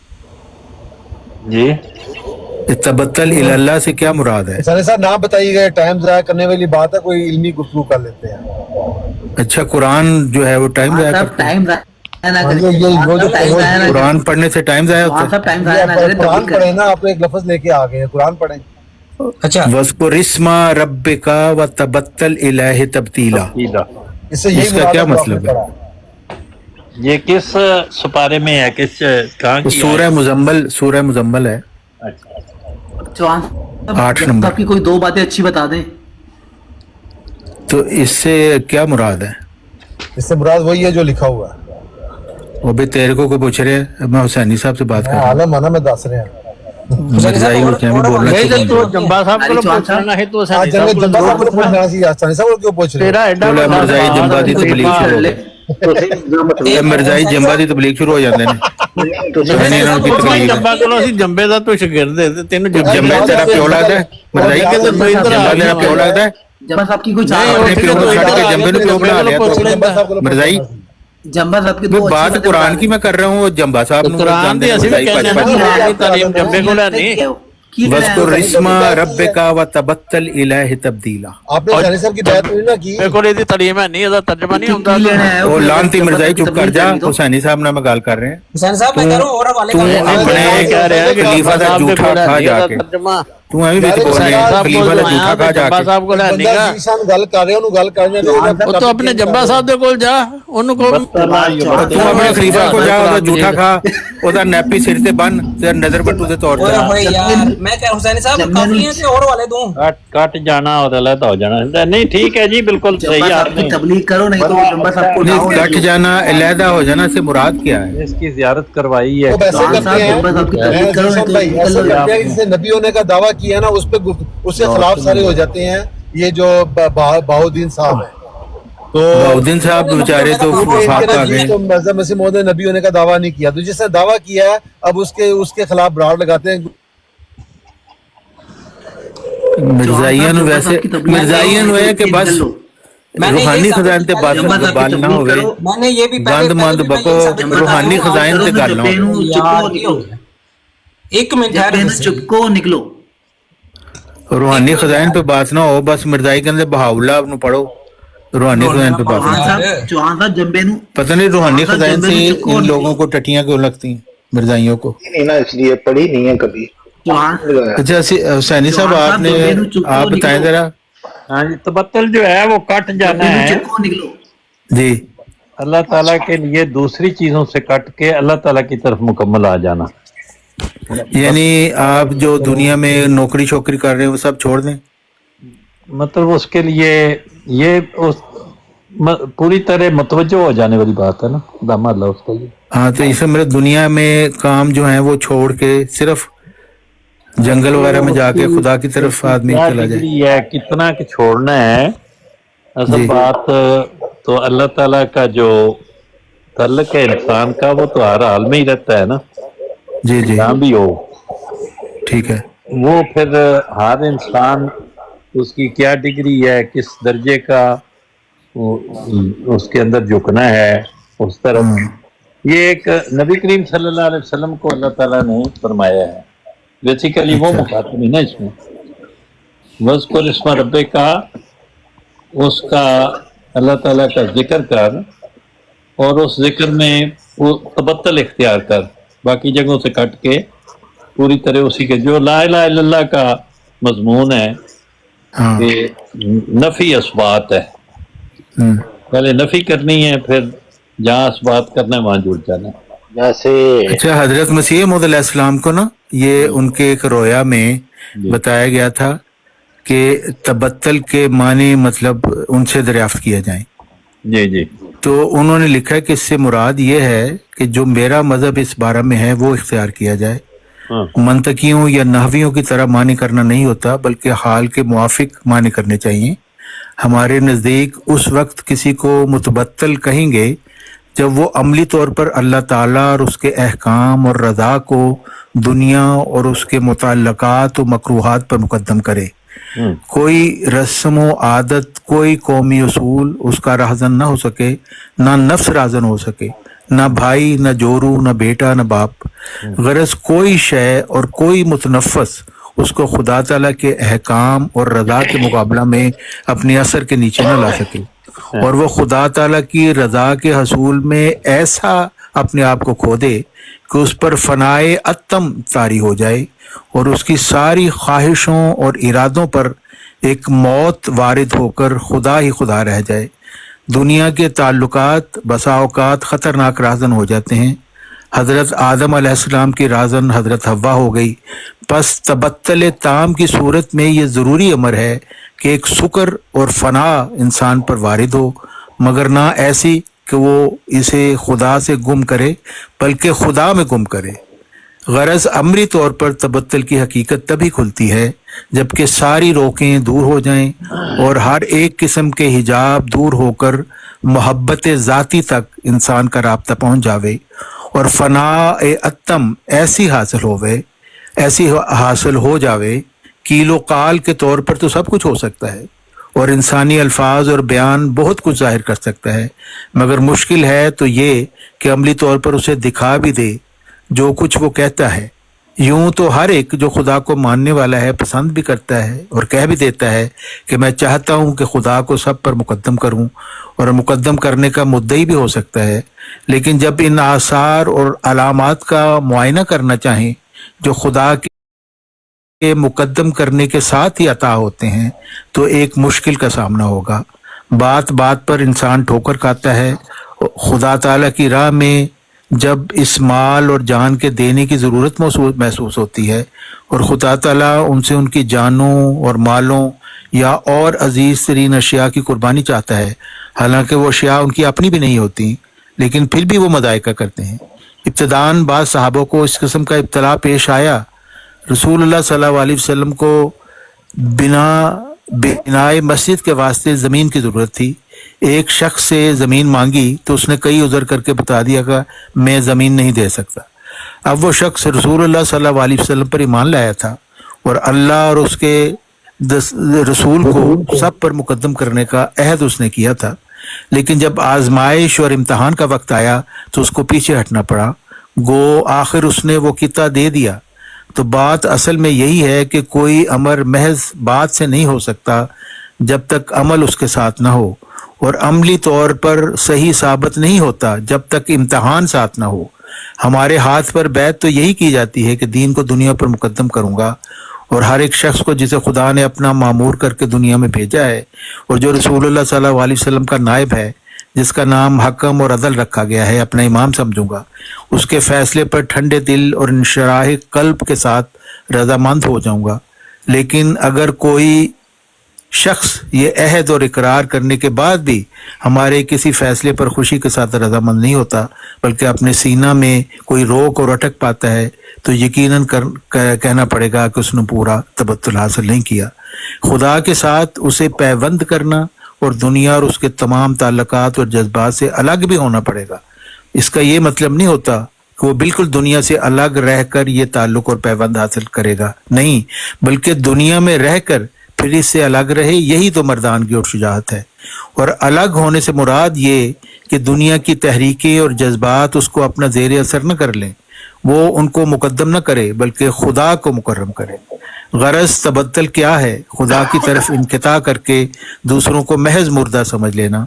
जी तबत्तल इल्लाह से क्या मुराद है? सर नाम बताइएगा, टाइम ज़ाया करने वाली बात है, कोई इल्मी गुफ्तगू कर लेते हैं। अच्छा, कुरान जो है वो टाइम ज़ाया करता है? कुरान पढ़ने से टाइम ज़ाया होता है? कुरान पढ़े ना, आप एक लफ्ज लेके आ गए, कुरान पढ़ें। अच्छा, वज़्कुर इस्मा रब्बिका व तबत्तल इलैहि तब्तीला, इससे यही इसका क्या मतलब है? ये किस सुपारे में है, किस कहाँ की? सूरह मुजम्मल है। चौहान 8 नंबर आपकी कोई 2 बातें अच्छी बता दें। तो इससे क्या मुराद है? इससे मुराद वही है जो लिखा हुआ है। वो भी तेरे को कोई पूछ रहे हैं, मैं हुसैनी साहब से बात कर रहा हूँ। आलम आना में दस रहे हैं। मिर्ज़ाई को क्या भी बोलना चाहिए। जंबा साहब को पूछना है तो आज जंग जंबा साहब को पूछना चाहिए, आसानी साहब को क्यों पूछ रहे तेरा हो? एडा चलो मिर्ज़ाई जंबा दी तबलीग शुरू हो गई। मिर्ज़ाई जंबा दी तबलीग शुरू हो जाते हैं। मैंने इन्हों की तबलीग जंबा को ਅਸੀਂ ਜੰਬੇ ਦਾ ਤੂੰ ਸ਼ਾਗਿਰਦ ਹੈ, ਤੈਨੂੰ जंबे तेरा प्यो लगता है? मिर्ज़ाई जंबा तेरा प्यो लगता है? जंबा साहब की कोई अपने प्यो को छड़ के जंबे ने प्यो बना लिया तो मिर्ज़ाई जंबा साहब की वो बात कुरान की मैं कर रहा हूँ, जंबा साहब ने ਕੁਰਾਨ ਦੀ ਅਸੀਂ ਵੀ ਕਹਿੰਦੇ ਹਾਂ ਕੁਰਾਨ ਦੀ ਤਾਲੀਮ ਜੰਬੇ ਕੋਲ ਹੈ ਨਹੀਂ। वज़्कुर इस्मा रब्बिका व तबत्तल इलैहि तब्दीला। आपने हुसैनी साहब की बैत हुई ना की, ਮੇਰੇ ਕੋਲ ਇਹਦੀ ਤਾਲੀਮ ਹੈ ਨਹੀਂ, ਇਹਦਾ ਤਰਜਮਾ ਨਹੀਂ ਹੁੰਦਾ। ओ लानती मिर्ज़ाई चुप कर जा, हुसैनी साहब ने मैं गाल कर रहे हैं। हुसैन साहब मैं कह रहा हूँ और हवाले तू कर रहे हैं। अपने कह रहे हैं कि खलीफा दा साहब झूठा कोल खा है जाके। ਤਰਜਮਾ ਤੂੰ ਐਵੇਂ ਵਿੱਚ ਬੋਲ ਰਿਹਾ ਖਲੀਫਾ ਦਾ ਝੂਠਾ ਖਾ ਜਾ ਜੱਬਾ ਕੇ ਸਾਹਿਬ ਕੋਲ ਹੈ ਬੰਦਾ ਨੀਗਾ ਜ਼ੀਸ਼ਾਨ ਗੱਲ ਕਰ ਰਿਹਾ, ਉਹਨੂੰ ਗੱਲ ਕਰਨੇ ਦੇ ਉਹ ਤਾਂ ਆਪਣੇ ਜੱਬਾ ਸਾਹਿਬ ਦੇ ਕੋਲ ਜਾ, ਉਹਨੂੰ ਕਹੋ ਤੂੰ ਆਪਣੇ ਖਲੀਫਾ ਕੋਲ ਜਾ, ਉਹਦਾ ਝੂਠਾ ਖਾ, ਉਹਦਾ ਨੈਪੀ ਸਿਰ ਤੇ ਬੰਨ ਤੇ ਨਜ਼ਰ ਬੱਟੂ ਦੇ ਤੌਰ ओए ਤੇ होए यार, मैं क्या हुसैनी साहब काफी है कि और वाले दूं? कट जाना और अलग हो जाना नहीं, ठीक है जी, बिल्कुल सही जब्बा साहब आपने। की तबलीग करो, नहीं तो जब्बा साहब को उठाओ। कट जाना अलहदा हो जाना से मुराद क्या है? इसकी जियारत करवाई है। वो वैसे करते हैं जब्बा साहब की तबलीग करो, नहीं जीशान तो भाई, निकल ऐसे लो करते हैं कि जिसे नबी होने का दावा किया ना उस पे उसके खिलाफ सारे हो जाते हैं। ये जो बाउद्दीन साहब है, तो बाउद्दीन साहब बेचारे तो वफाक आ गए। तो मज़हब मसीह मौद ने नबी होने का दावा नहीं किया, तो जिसने दावा किया है अब उसके खिलाफ ब्राड़ लगाते हैं। मिर्जाइया नु वैसे मिर्जाइया नु है कि बस रूहानी खजान ते बाल ना होवे, मैंने ये भी गंद मंद बको, रूहानी खजान ते गल ना हो। यार ये हो गया। एक मिनट ठहर चुपको निकलो। रूहानी खजान पे बात ना हो, बस मिर्जाई कहते बहाउल्ला नु पढ़ो, रूहानी खजान पे बात ना हो। चौहान साहब जम्बे नु पता नहीं रूहानी खजान से इन लोगों को टटियां क्यों लगती हैं मिर्जाइयों को। नहीं ना, इसलिए पढ़ी नहीं है कभी। अच्छा हुसैनी साहब आप बताएं जरा। हाँ जी, तबत्तल जो है वो कट जाना है जी, अल्लाह ताला के लिए दूसरी चीजों से कट के अल्लाह ताला की तरफ मुकम्मल आ जाना। यानी आप जो दुनिया में नौकरी शोकरी कर रहे हैं वो सब छोड़ दें, मतलब उसके लिए ये उस पूरी तरह मुतवज्जो हो जाने वाली बात है ना, दामा अल्लाह उसका ये। हाँ तो इसे मेरे दुनिया में काम जो है वो छोड़ के सिर्फ जंगल वगैरह में जाके खुदा की तरफ आदमी क्या चला जाए। डिग्री है, कितना कि छोड़ना है, असल जी। बात तो अल्लाह ताला का जो तल्लक है इंसान का वो तो हर हाल में ही रहता है ना, जी जी जहाँ भी हो। ठीक है, वो फिर हर इंसान उसकी क्या डिग्री है, किस दर्जे का उसके अंदर झुकना है उस तरफ। ये एक नबी करीम सल्लल्लाहु अलैहि वसल्लम को अल्लाह ताला ने फरमाया है, बेसिकली वो मुखातिब है ना इसमें। वज़्कुर इस्म रब्बिका, उसका अल्लाह ताला का जिक्र कर और उस जिक्र में वो तबत्तल इख्तियार कर, बाकी जगहों से कट के पूरी तरह उसी के जो ला इलाहा इल्लल्लाह का मजमून है हाँ कि नफी असबात है, पहले नफी करनी है, फिर जहाँ असबात करना है वहाँ जुड़ जाना है। जैसे अच्छा हजरत मसीह मौद अलैहिस्सलाम को ना ये उनके एक रोया में बताया गया था कि तबत्तल के माने मतलब उनसे दरियाफ्त किया जाए। जी जी, तो उन्होंने लिखा है कि इससे मुराद ये है कि जो मेरा मजहब इस बारे में है वो इख्तियार किया जाए। हाँ मंतकियों या नहवियों की तरह मानी करना नहीं होता, बल्कि हाल के मुआफिक मानी करने चाहिए। हमारे नज़दीक उस वक्त किसी को मुतबत्तल कहेंगे जब वो अमली तौर पर अल्लाह ताला और उसके अहकाम और रज़ा को दुनिया और उसके मुतल्लकात और मकरूहात पर मुकद्दम करे। कोई रस्म व आदत, कोई कौमी उसूल उसका राहजन ना हो सके, ना नफ्स राहजन हो सके, ना भाई, ना जोरू, ना बेटा, ना बाप। गरज कोई शय और कोई मुतनफ़स उसको खुदा ताला के अहकाम और रज़ा के मुकाबला में अपने असर के नीचे न ला सके, और वो खुदा ताला की रज़ा के हसूल में ऐसा अपने आप को खो दे कि उस पर फनाए अत्तम तारी हो जाए और उसकी सारी ख्वाहिशों और इरादों पर एक मौत वारिद होकर खुदा ही खुदा रह जाए। दुनिया के ताल्लुकात बसा औकात ख़तरनाक राजन हो जाते हैं। हज़रत आदम अलैहिस्सलाम की राजन हज़रत हव्वा हो गई। बस तबत्तल ताम की सूरत में ये ज़रूरी अमर है कि एक शुक्र और फना इंसान पर वारिद हो, मगर ना ऐसी कि वो इसे खुदा से गुम करे, बल्कि खुदा में गुम करे। गरज अमरी तौर पर तबत्तल की हकीकत तभी खुलती है जबकि सारी रोकें दूर हो जाएं और हर एक किस्म के हिजाब दूर होकर मोहब्बत ज़ाती तक इंसान का राब्ता पहुँच जावे और फना-ए अत्तम ऐसी हासिल हो जावे कीलो काल के तौर पर तो सब कुछ हो सकता है और इंसानी अल्फाज और बयान बहुत कुछ जाहिर कर सकता है, मगर मुश्किल है तो ये कि अमली तौर पर उसे दिखा भी दे जो कुछ वो कहता है। यूं तो हर एक जो खुदा को मानने वाला है पसंद भी करता है और कह भी देता है कि मैं चाहता हूं कि खुदा को सब पर मुकद्दम करूं, और मुकद्दम करने का मुद्दई भी हो सकता है। लेकिन जब इन आसार और अलामात का मुआयना करना चाहें जो खुदा के के मुकद्दम करने के साथ ही अता होते हैं तो एक मुश्किल का सामना होगा। बात बात पर इंसान ठोकर खाता है। खुदा ताला की राह में जब इस माल और जान के देने की ज़रूरत महसूस होती है और खुदा ताला उनसे उनकी जानों और मालों या और अजीज तरीन अशिया की कुर्बानी चाहता है, हालांकि वो अशिया उनकी अपनी भी नहीं होती, लेकिन फिर भी वो मदायका करते हैं। इब्तदान बाद सहाबों को इस किस्म का इब्तला पेश आया। रसूलुल्लाह सल्लल्लाहु अलैहि वसल्लम को बिनाए मस्जिद के वास्ते ज़मीन की ज़रूरत थी। एक शख्स से ज़मीन मांगी तो उसने कई उज़र करके बता दिया कि मैं ज़मीन नहीं दे सकता। अब वो शख्स रसूलुल्लाह सल्लल्लाहु अलैहि वसल्लम पर ईमान लाया था और अल्लाह और उसके रसूल को सब पर मुकद्दम करने का अहद उसने किया था, लेकिन जब आजमाइश और इम्तहान का वक्त आया तो उसको पीछे हटना पड़ा। गो आखिर उसने वो किता दे दिया। तो बात असल में यही है कि कोई अमर महज बात से नहीं हो सकता जब तक अमल उसके साथ ना हो, और अमली तौर पर सही साबित नहीं होता जब तक इम्तहान साथ ना हो। हमारे हाथ पर बैत तो यही की जाती है कि दीन को दुनिया पर मुकद्दम करूँगा, और हर एक शख्स को जिसे खुदा ने अपना मामूर करके दुनिया में भेजा है और जो रसूलुल्लाह सल्लल्लाहु अलैहि वसल्लम का नायब है, जिसका नाम हकम और अदल रखा गया है, अपना इमाम समझूंगा। उसके फैसले पर ठंडे दिल और इंशराह कल्ब के साथ रजामंद हो जाऊंगा। लेकिन अगर कोई शख्स ये अहद और इकरार करने के बाद भी हमारे किसी फैसले पर खुशी के साथ रजामंद नहीं होता, बल्कि अपने सीना में कोई रोक और अटक पाता है, तो यकीनन कहना पड़ेगा कि उसने पूरा तबत्तुल हासिल नहीं किया। खुदा के साथ उसे पैबंद करना और दुनिया और उसके तमाम ताल्लुकात और जज्बात से अलग भी होना पड़ेगा। इसका ये मतलब नहीं होता कि वो बिल्कुल दुनिया से अलग रहकर ये ताल्लुक और पैबंद हासिल करेगा, नहीं, बल्कि दुनिया में रहकर फिर इससे अलग रहे, यही तो मर्दानगी और शुजाअत है। और अलग होने से मुराद ये कि दुनिया की तहरीकें और जज्बात उसको अपना ज़ेर असर न कर लें, वो उनको मुकद्दम न करे बल्कि खुदा को मुकर्रम करे। गरज तबद्दल क्या है? खुदा की तरफ इनकिता करके दूसरों को महज मुर्दा समझ लेना।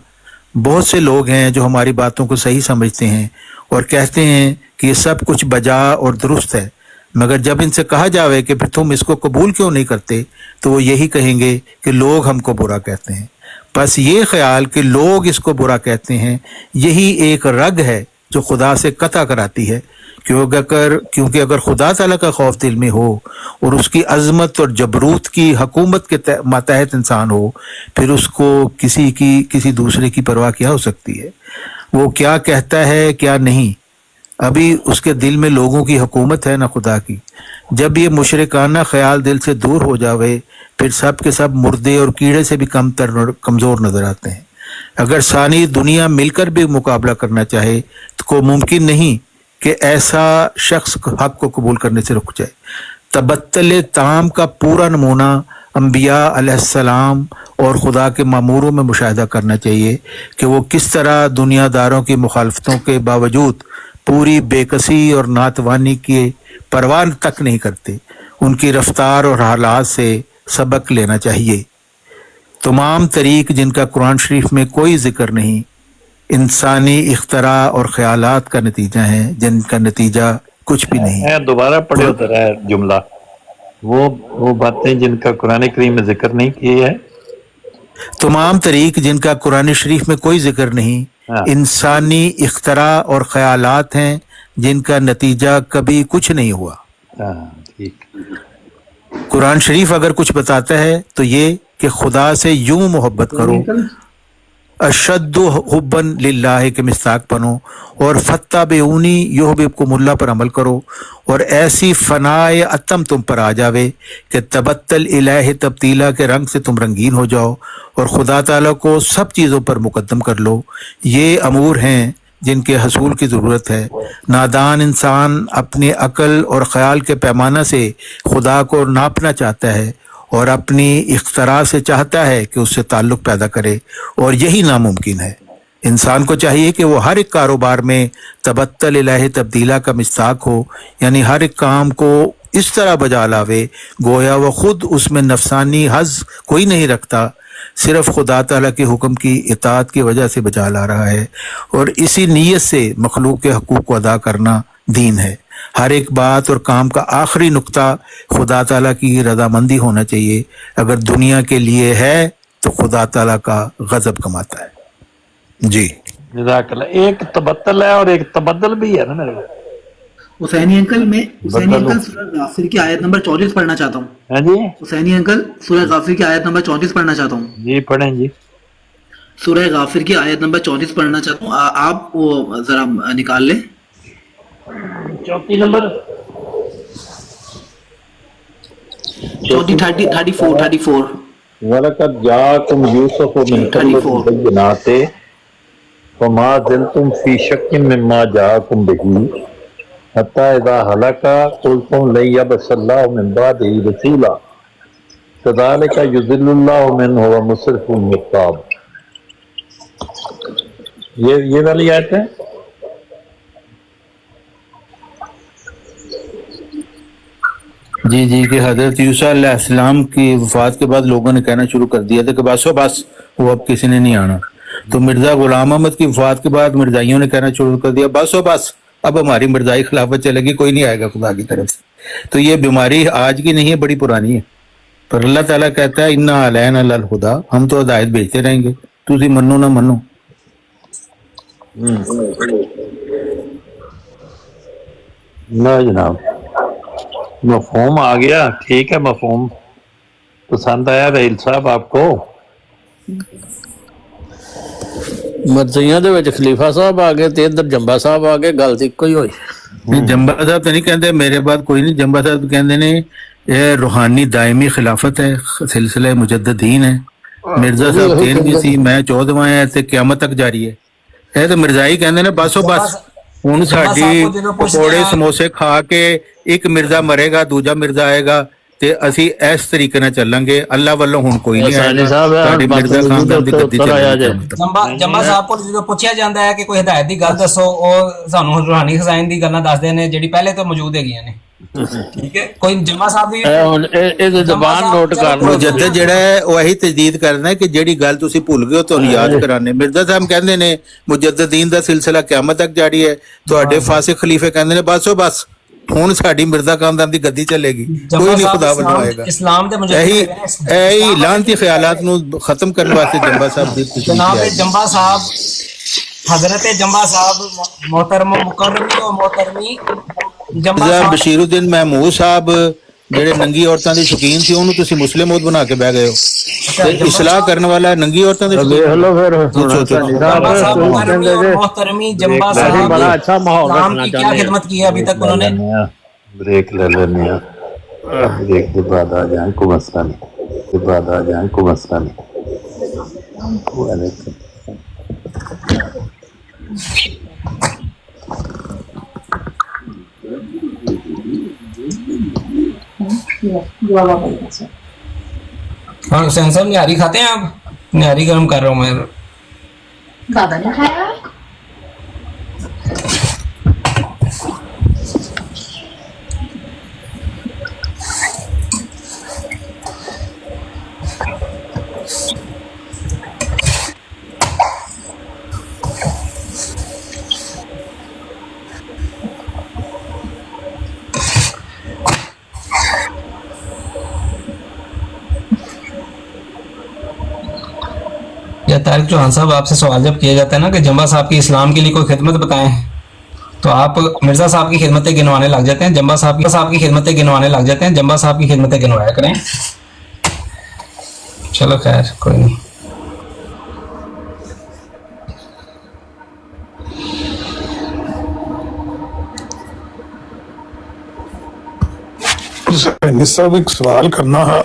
बहुत से लोग हैं जो हमारी बातों को सही समझते हैं और कहते हैं कि ये सब कुछ बजा और दुरुस्त है, मगर जब इनसे कहा जावे कि फिर तुम इसको कबूल क्यों नहीं करते, तो वो यही कहेंगे कि लोग हमको बुरा कहते हैं। बस ये ख्याल कि लोग इसको बुरा कहते हैं, यही एक रग है जो खुदा से कता कराती है। क्योंकि अगर खुदा ताला का खौफ दिल में हो और उसकी अजमत और जबरूत की हुकूमत के मातहत इंसान हो, फिर उसको किसी दूसरे की परवाह क्या हो सकती है? वो क्या कहता है क्या नहीं, अभी उसके दिल में लोगों की हुकूमत है ना खुदा की। जब ये मुशरिकाना ख्याल दिल से दूर हो जावे, फिर सब के सब मुर्दे और कीड़े से भी कमज़ोर नजर आते हैं। अगर सारी दुनिया मिलकर भी मुकाबला करना चाहे तो को मुमकिन नहीं कि ऐसा शख्स हक को कबूल करने से रुक जाए। तबत्तल ताम का पूरा नमूना अंबिया अलैहिस्सलाम और खुदा के मामूरों में मुशाहिदा करना चाहिए कि वो किस तरह दुनियादारों की मुखालफतों के बावजूद पूरी बेकसी और नातवानी की परवाह तक नहीं करते। उनकी रफ्तार और हालात से सबक लेना चाहिए। तमाम तरीक जिनका कुरान शरीफ में कोई जिक्र नहीं, इंसानी इख्तरा और ख्यालात का नतीजा है, जिनका नतीजा कुछ भी नहीं है। दोबारा पढ़े उधर है जुमला, वो बातें जिनका कुरान करीम में जिक्र नहीं किए है। तमाम तरीक जिनका कुरान शरीफ में कोई जिक्र नहीं, इंसानी इख्तरा और ख्यालात हैं जिनका नतीजा कभी कुछ नहीं हुआ। कुरान शरीफ अगर कुछ बताता है तो ये कि खुदा से यूं मोहब्बत करो, अशद्दु हुब्बन लिल्लाह के मिस्ताक बनो, और फत्ता बेऊनी युहब्बुकुमुल्लाह पर अमल करो, और ऐसी फनाए अतम तुम पर आ जावे कि तबत्तल इलाही तब्दीला के रंग से तुम रंगीन हो जाओ और खुदा ताला को सब चीज़ों पर मुकद्दम कर लो। ये अमूर हैं जिनके हसूल की ज़रूरत है। नादान इंसान अपने अकल और ख़याल के पैमाना से खुदा को नापना चाहता है और अपनी इख्तरा से चाहता है कि उससे ताल्लुक़ पैदा करे, और यही नामुमकिन है। इंसान को चाहिए कि वो हर एक कारोबार में तबत्तल इलाही तब्दीला का मिस्ताक हो, यानी हर एक काम को इस तरह बजा लावे गोया वो खुद उसमें नफसानी हज़ कोई नहीं रखता, सिर्फ खुदा ताला के हुक्म की इताअत की वजह से बजा ला रहा है, और इसी नीयत से मखलूक के हकूक़ को अदा करना दीन है। हर एक बात और काम का आखिरी नुक्ता खुदा ताला की रजामंदी होना चाहिए। अगर दुनिया के लिए है तो खुदा ताला का गजब कमाता है। जी जज़ाकल्लाह। एक तबत्तल है और एक तबद्दल भी है ना मेरे को। हुसैनी अंकल, मैं हुसैनी अंकल सूरह गाफिर की आयत नंबर 34 पढ़ना चाहता हूँ। हाँ जी हुसैनी अंकल, सूरह गाफिर की आयत नंबर 34 पढ़ना चाहता हूँ। जी पढ़ें जी। सूरह गाफिर की आयत नंबर 34 पढ़ना चाहता हूँ। आप वो जरा निकाल लें। 34 नंबर 34 वलकद जाकुम यूसुफ मिन क़ब्ल बिल-बय्यिनाति फमा ज़िलतुम फ़ी शक्किन मिम्मा जाअकुम बिही हत्ता इज़ा हलका क़ुलतुम लन यबअसल्लाहु मिन बादिही रसूला कज़ालिका युज़िल्लुल्लाहु मन हुवा मुस्रिफुन मुर्ताब। ये वाली आयत है। जी जी कि हजरत यूसा अलैहिस्सलाम की वफात के बाद लोगों ने कहना शुरू कर दिया था कि बस बस वो अब किसी ने नहीं आना। तो मिर्जा गुलाम अहमद की वफात के बाद मिर्जाइयों ने कहना शुरू कर दिया बस बस अब हमारी मिर्जाई खिलाफत चलेगी, कोई नहीं आएगा खुदा की तरफ से। तो ये बीमारी आज की नहीं है, बड़ी पुरानी है। पर अल्लाह ताला कहता है इन्ना अलैना लल हुदा, हम तो हिदायत भेजते रहेंगे, तुसी मनो ना मनो। ना जनाब, मफहूम आ गया। ठीक है, मफहूम पसंद आया रहील साहब आपको। ਮਰਜ਼ੀਆਂ ਦੇ ਵਿੱਚ ਖਲੀਫਾ ਸਾਹਿਬ ਆ ਗਏ ਤੇ ਇੱਧਰ ਜੰਬਾ ਸਾਹਿਬ ਆ ਗਏ, ਗੱਲ ਤਾਂ ਇੱਕੋ ਹੀ ਹੋਈ। नहीं जंबा साहब तो नहीं कहते, मेरे बाद कोई नहीं। जंबा साहब कहते ने ये रूहानी दायमी खिलाफत है, सिलसिला मुजद्ददीन है। मिर्जा साहब 13वीं सी, मैं 14वां है ते क़यामत तक जारी है। ਇਹ ਤਾਂ ਮਿਰਜ਼ਾਈ ਕਹਿੰਦੇ ਨੇ ਬਸੋ ਬਸ ਹੁਣ ਸਾਡੀ ਪਕੌੜੇ ਸਮੋਸੇ ਖਾ ਕੇ ਇੱਕ ਮਿਰਜ਼ਾ ਮਰੇਗਾ, ਦੂਜਾ ਮਿਰਜ਼ਾ ਆਏਗਾ ਤੇ ਅਸੀਂ ਇਸ ਤਰੀਕੇ ਨਾਲ ਚੱਲਾਂਗੇ। ਅੱਲਾ ਵੱਲੋਂ ਹੁਣ ਕੋਈ ਨਹੀਂ ਆਏਗਾ, ਸਾਡੀ ਮਿਰਜ਼ਾ ਖਾਨਦਾਨ ਦੀ ਗੱਦੀ ਚੱਲੇਗੀ। ਜੰਬਾ ਸਾਹਿਬ ਕੋਲ ਜਦੋਂ ਪੁੱਛਿਆ ਜਾਂਦਾ ਹੈ ਕਿ ਕੋਈ ਹਦਾਇਤ ਦੀ ਗੱਲ ਦੱਸੋ, ਉਹ ਸਾਨੂੰ ਰੂਹਾਨੀ ਖਜ਼ਾਇਨ ਦੀ ਗੱਲਾਂ ਦੱਸਦੇ ਨੇ ਜਿਹੜੀ ਪਹਿਲੇ ਤੋਂ ਮੌਜੂਦ ਹੈਗੀਆਂ ਨੇ। ਠੀਕ ਹੈ, ਕੋਈ ਜੰਬਾ ਸਾਹਿਬ ਦੀ ਇਹ ਜ਼ਬਾਨ ਨੋਟ ਕਰ ਲਓ। ਮੁਜੱਦਦ ਜਿਹੜਾ ਹੈ ਉਹ ਇਹੀ ਤਜਦੀਦ ਕਰਨਾ ਹੈ ਕਿ ਜਿਹੜੀ ਗੱਲ ਤੁਸੀਂ ਭੁੱਲ ਗਏ ਹੋ ਤੁਹਾਨੂੰ ਯਾਦ ਕਰਾਣੇ। ਮਿਰਜ਼ਾ ਸਾਹਿਬ ਕਹਿੰਦੇ ਨੇ ਮੁਜੱਦਦੀਨ ਦਾ ਸਿਲਸਿਲਾ ਕਿਆਮਤ ਤੱਕ ਜਾਰੀ ਹੈ। ਤੁਹਾਡੇ ਫਾਸਿਕ ਖਲੀਫੇ ਕਹਿੰਦੇ ਨੇ ਬਸੋ ਬਸ ਹੁਣ ਸਾਡੀ ਮਿਰਜ਼ਾ ਖਾਨਦਾਨ ਦੀ ਗੱਦੀ ਚੱਲੇਗੀ, ਕੋਈ ਨਹੀਂ ਖੁਦਾ ਵੱਲੋਂ ਆਏਗਾ। ਇਸਲਾਮ ਦੇ ਇਹੀ ਲਾਨਤੀ ਖਿਆਲਾਤ ਨੂੰ ਖਤਮ ਕਰਨ ਵਾਸਤੇ ਜੰਬਾ ਸਾਹਿਬ ਦੀ ਜਨਾਬ ਜੰਬਾ ਸਾਹਿਬ हजरत जंबा साहब मोहतरम मुकर्रमी और मोहतरमी जंबा बशीरुद्दीन महमूद साहब ਜਿਹੜੇ ਨੰਗੀ ਔਰਤਾਂ ਦੇ ਸ਼ੌਕੀਨ ਸੀ, ਉਹਨੂੰ ਤੁਸੀਂ ਮੁਸਲਿਮ ਔਰਤ ਬਣਾ ਕੇ ਬਹਿ ਗਏ ਹੋ। ਤੇ ਇਸਲਾਹ ਕਰਨ ਵਾਲਾ ਨੰਗੀ ਔਰਤਾਂ ਦੇ ਦੇਖ ਲਓ ਫਿਰ मोहतरमी जंबा साहब बड़ा अच्छा माहौल रखना क्या खिदमत की है अभी तक उन्होंने। ब्रेक ले लेने, ब्रेक के बाद आ जाए, कोई मसला नहीं, के बाद आ जाए, कोई मसला नहीं। हाँ हुसैन साहब निहारी खाते हैं आप? निहारी गर्म कर रहा हूँ मैं। ज्यादा नहीं खाया? या तारिक चौहान साहब, आपसे सवाल जब किया जाता है ना कि जंबा साहब की इस्लाम के लिए कोई खिदमत बताएं, तो आप मिर्जा साहब की खिदमतें गिनवाने लग जाते हैं, जंबा साहब की खिदमतें गिनवाने लग जाते हैं। जंबा साहब की खिदमतें गिनवाया करें। चलो खैर कोई नहीं। सब एक सवाल करना है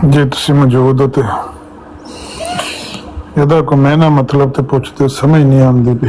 ਜੇ ਤੁਸੀਂ ਮੌਜੂਦ ਹੋ ਤੇ ਇਹਦਾ ਕੋਈ ਮੈਨਾ ਮਤਲਬ ਤੇ ਪੁੱਛਦੇ ਸਮਝ ਨਹੀਂ ਆਉਂਦੀ ਪਈ।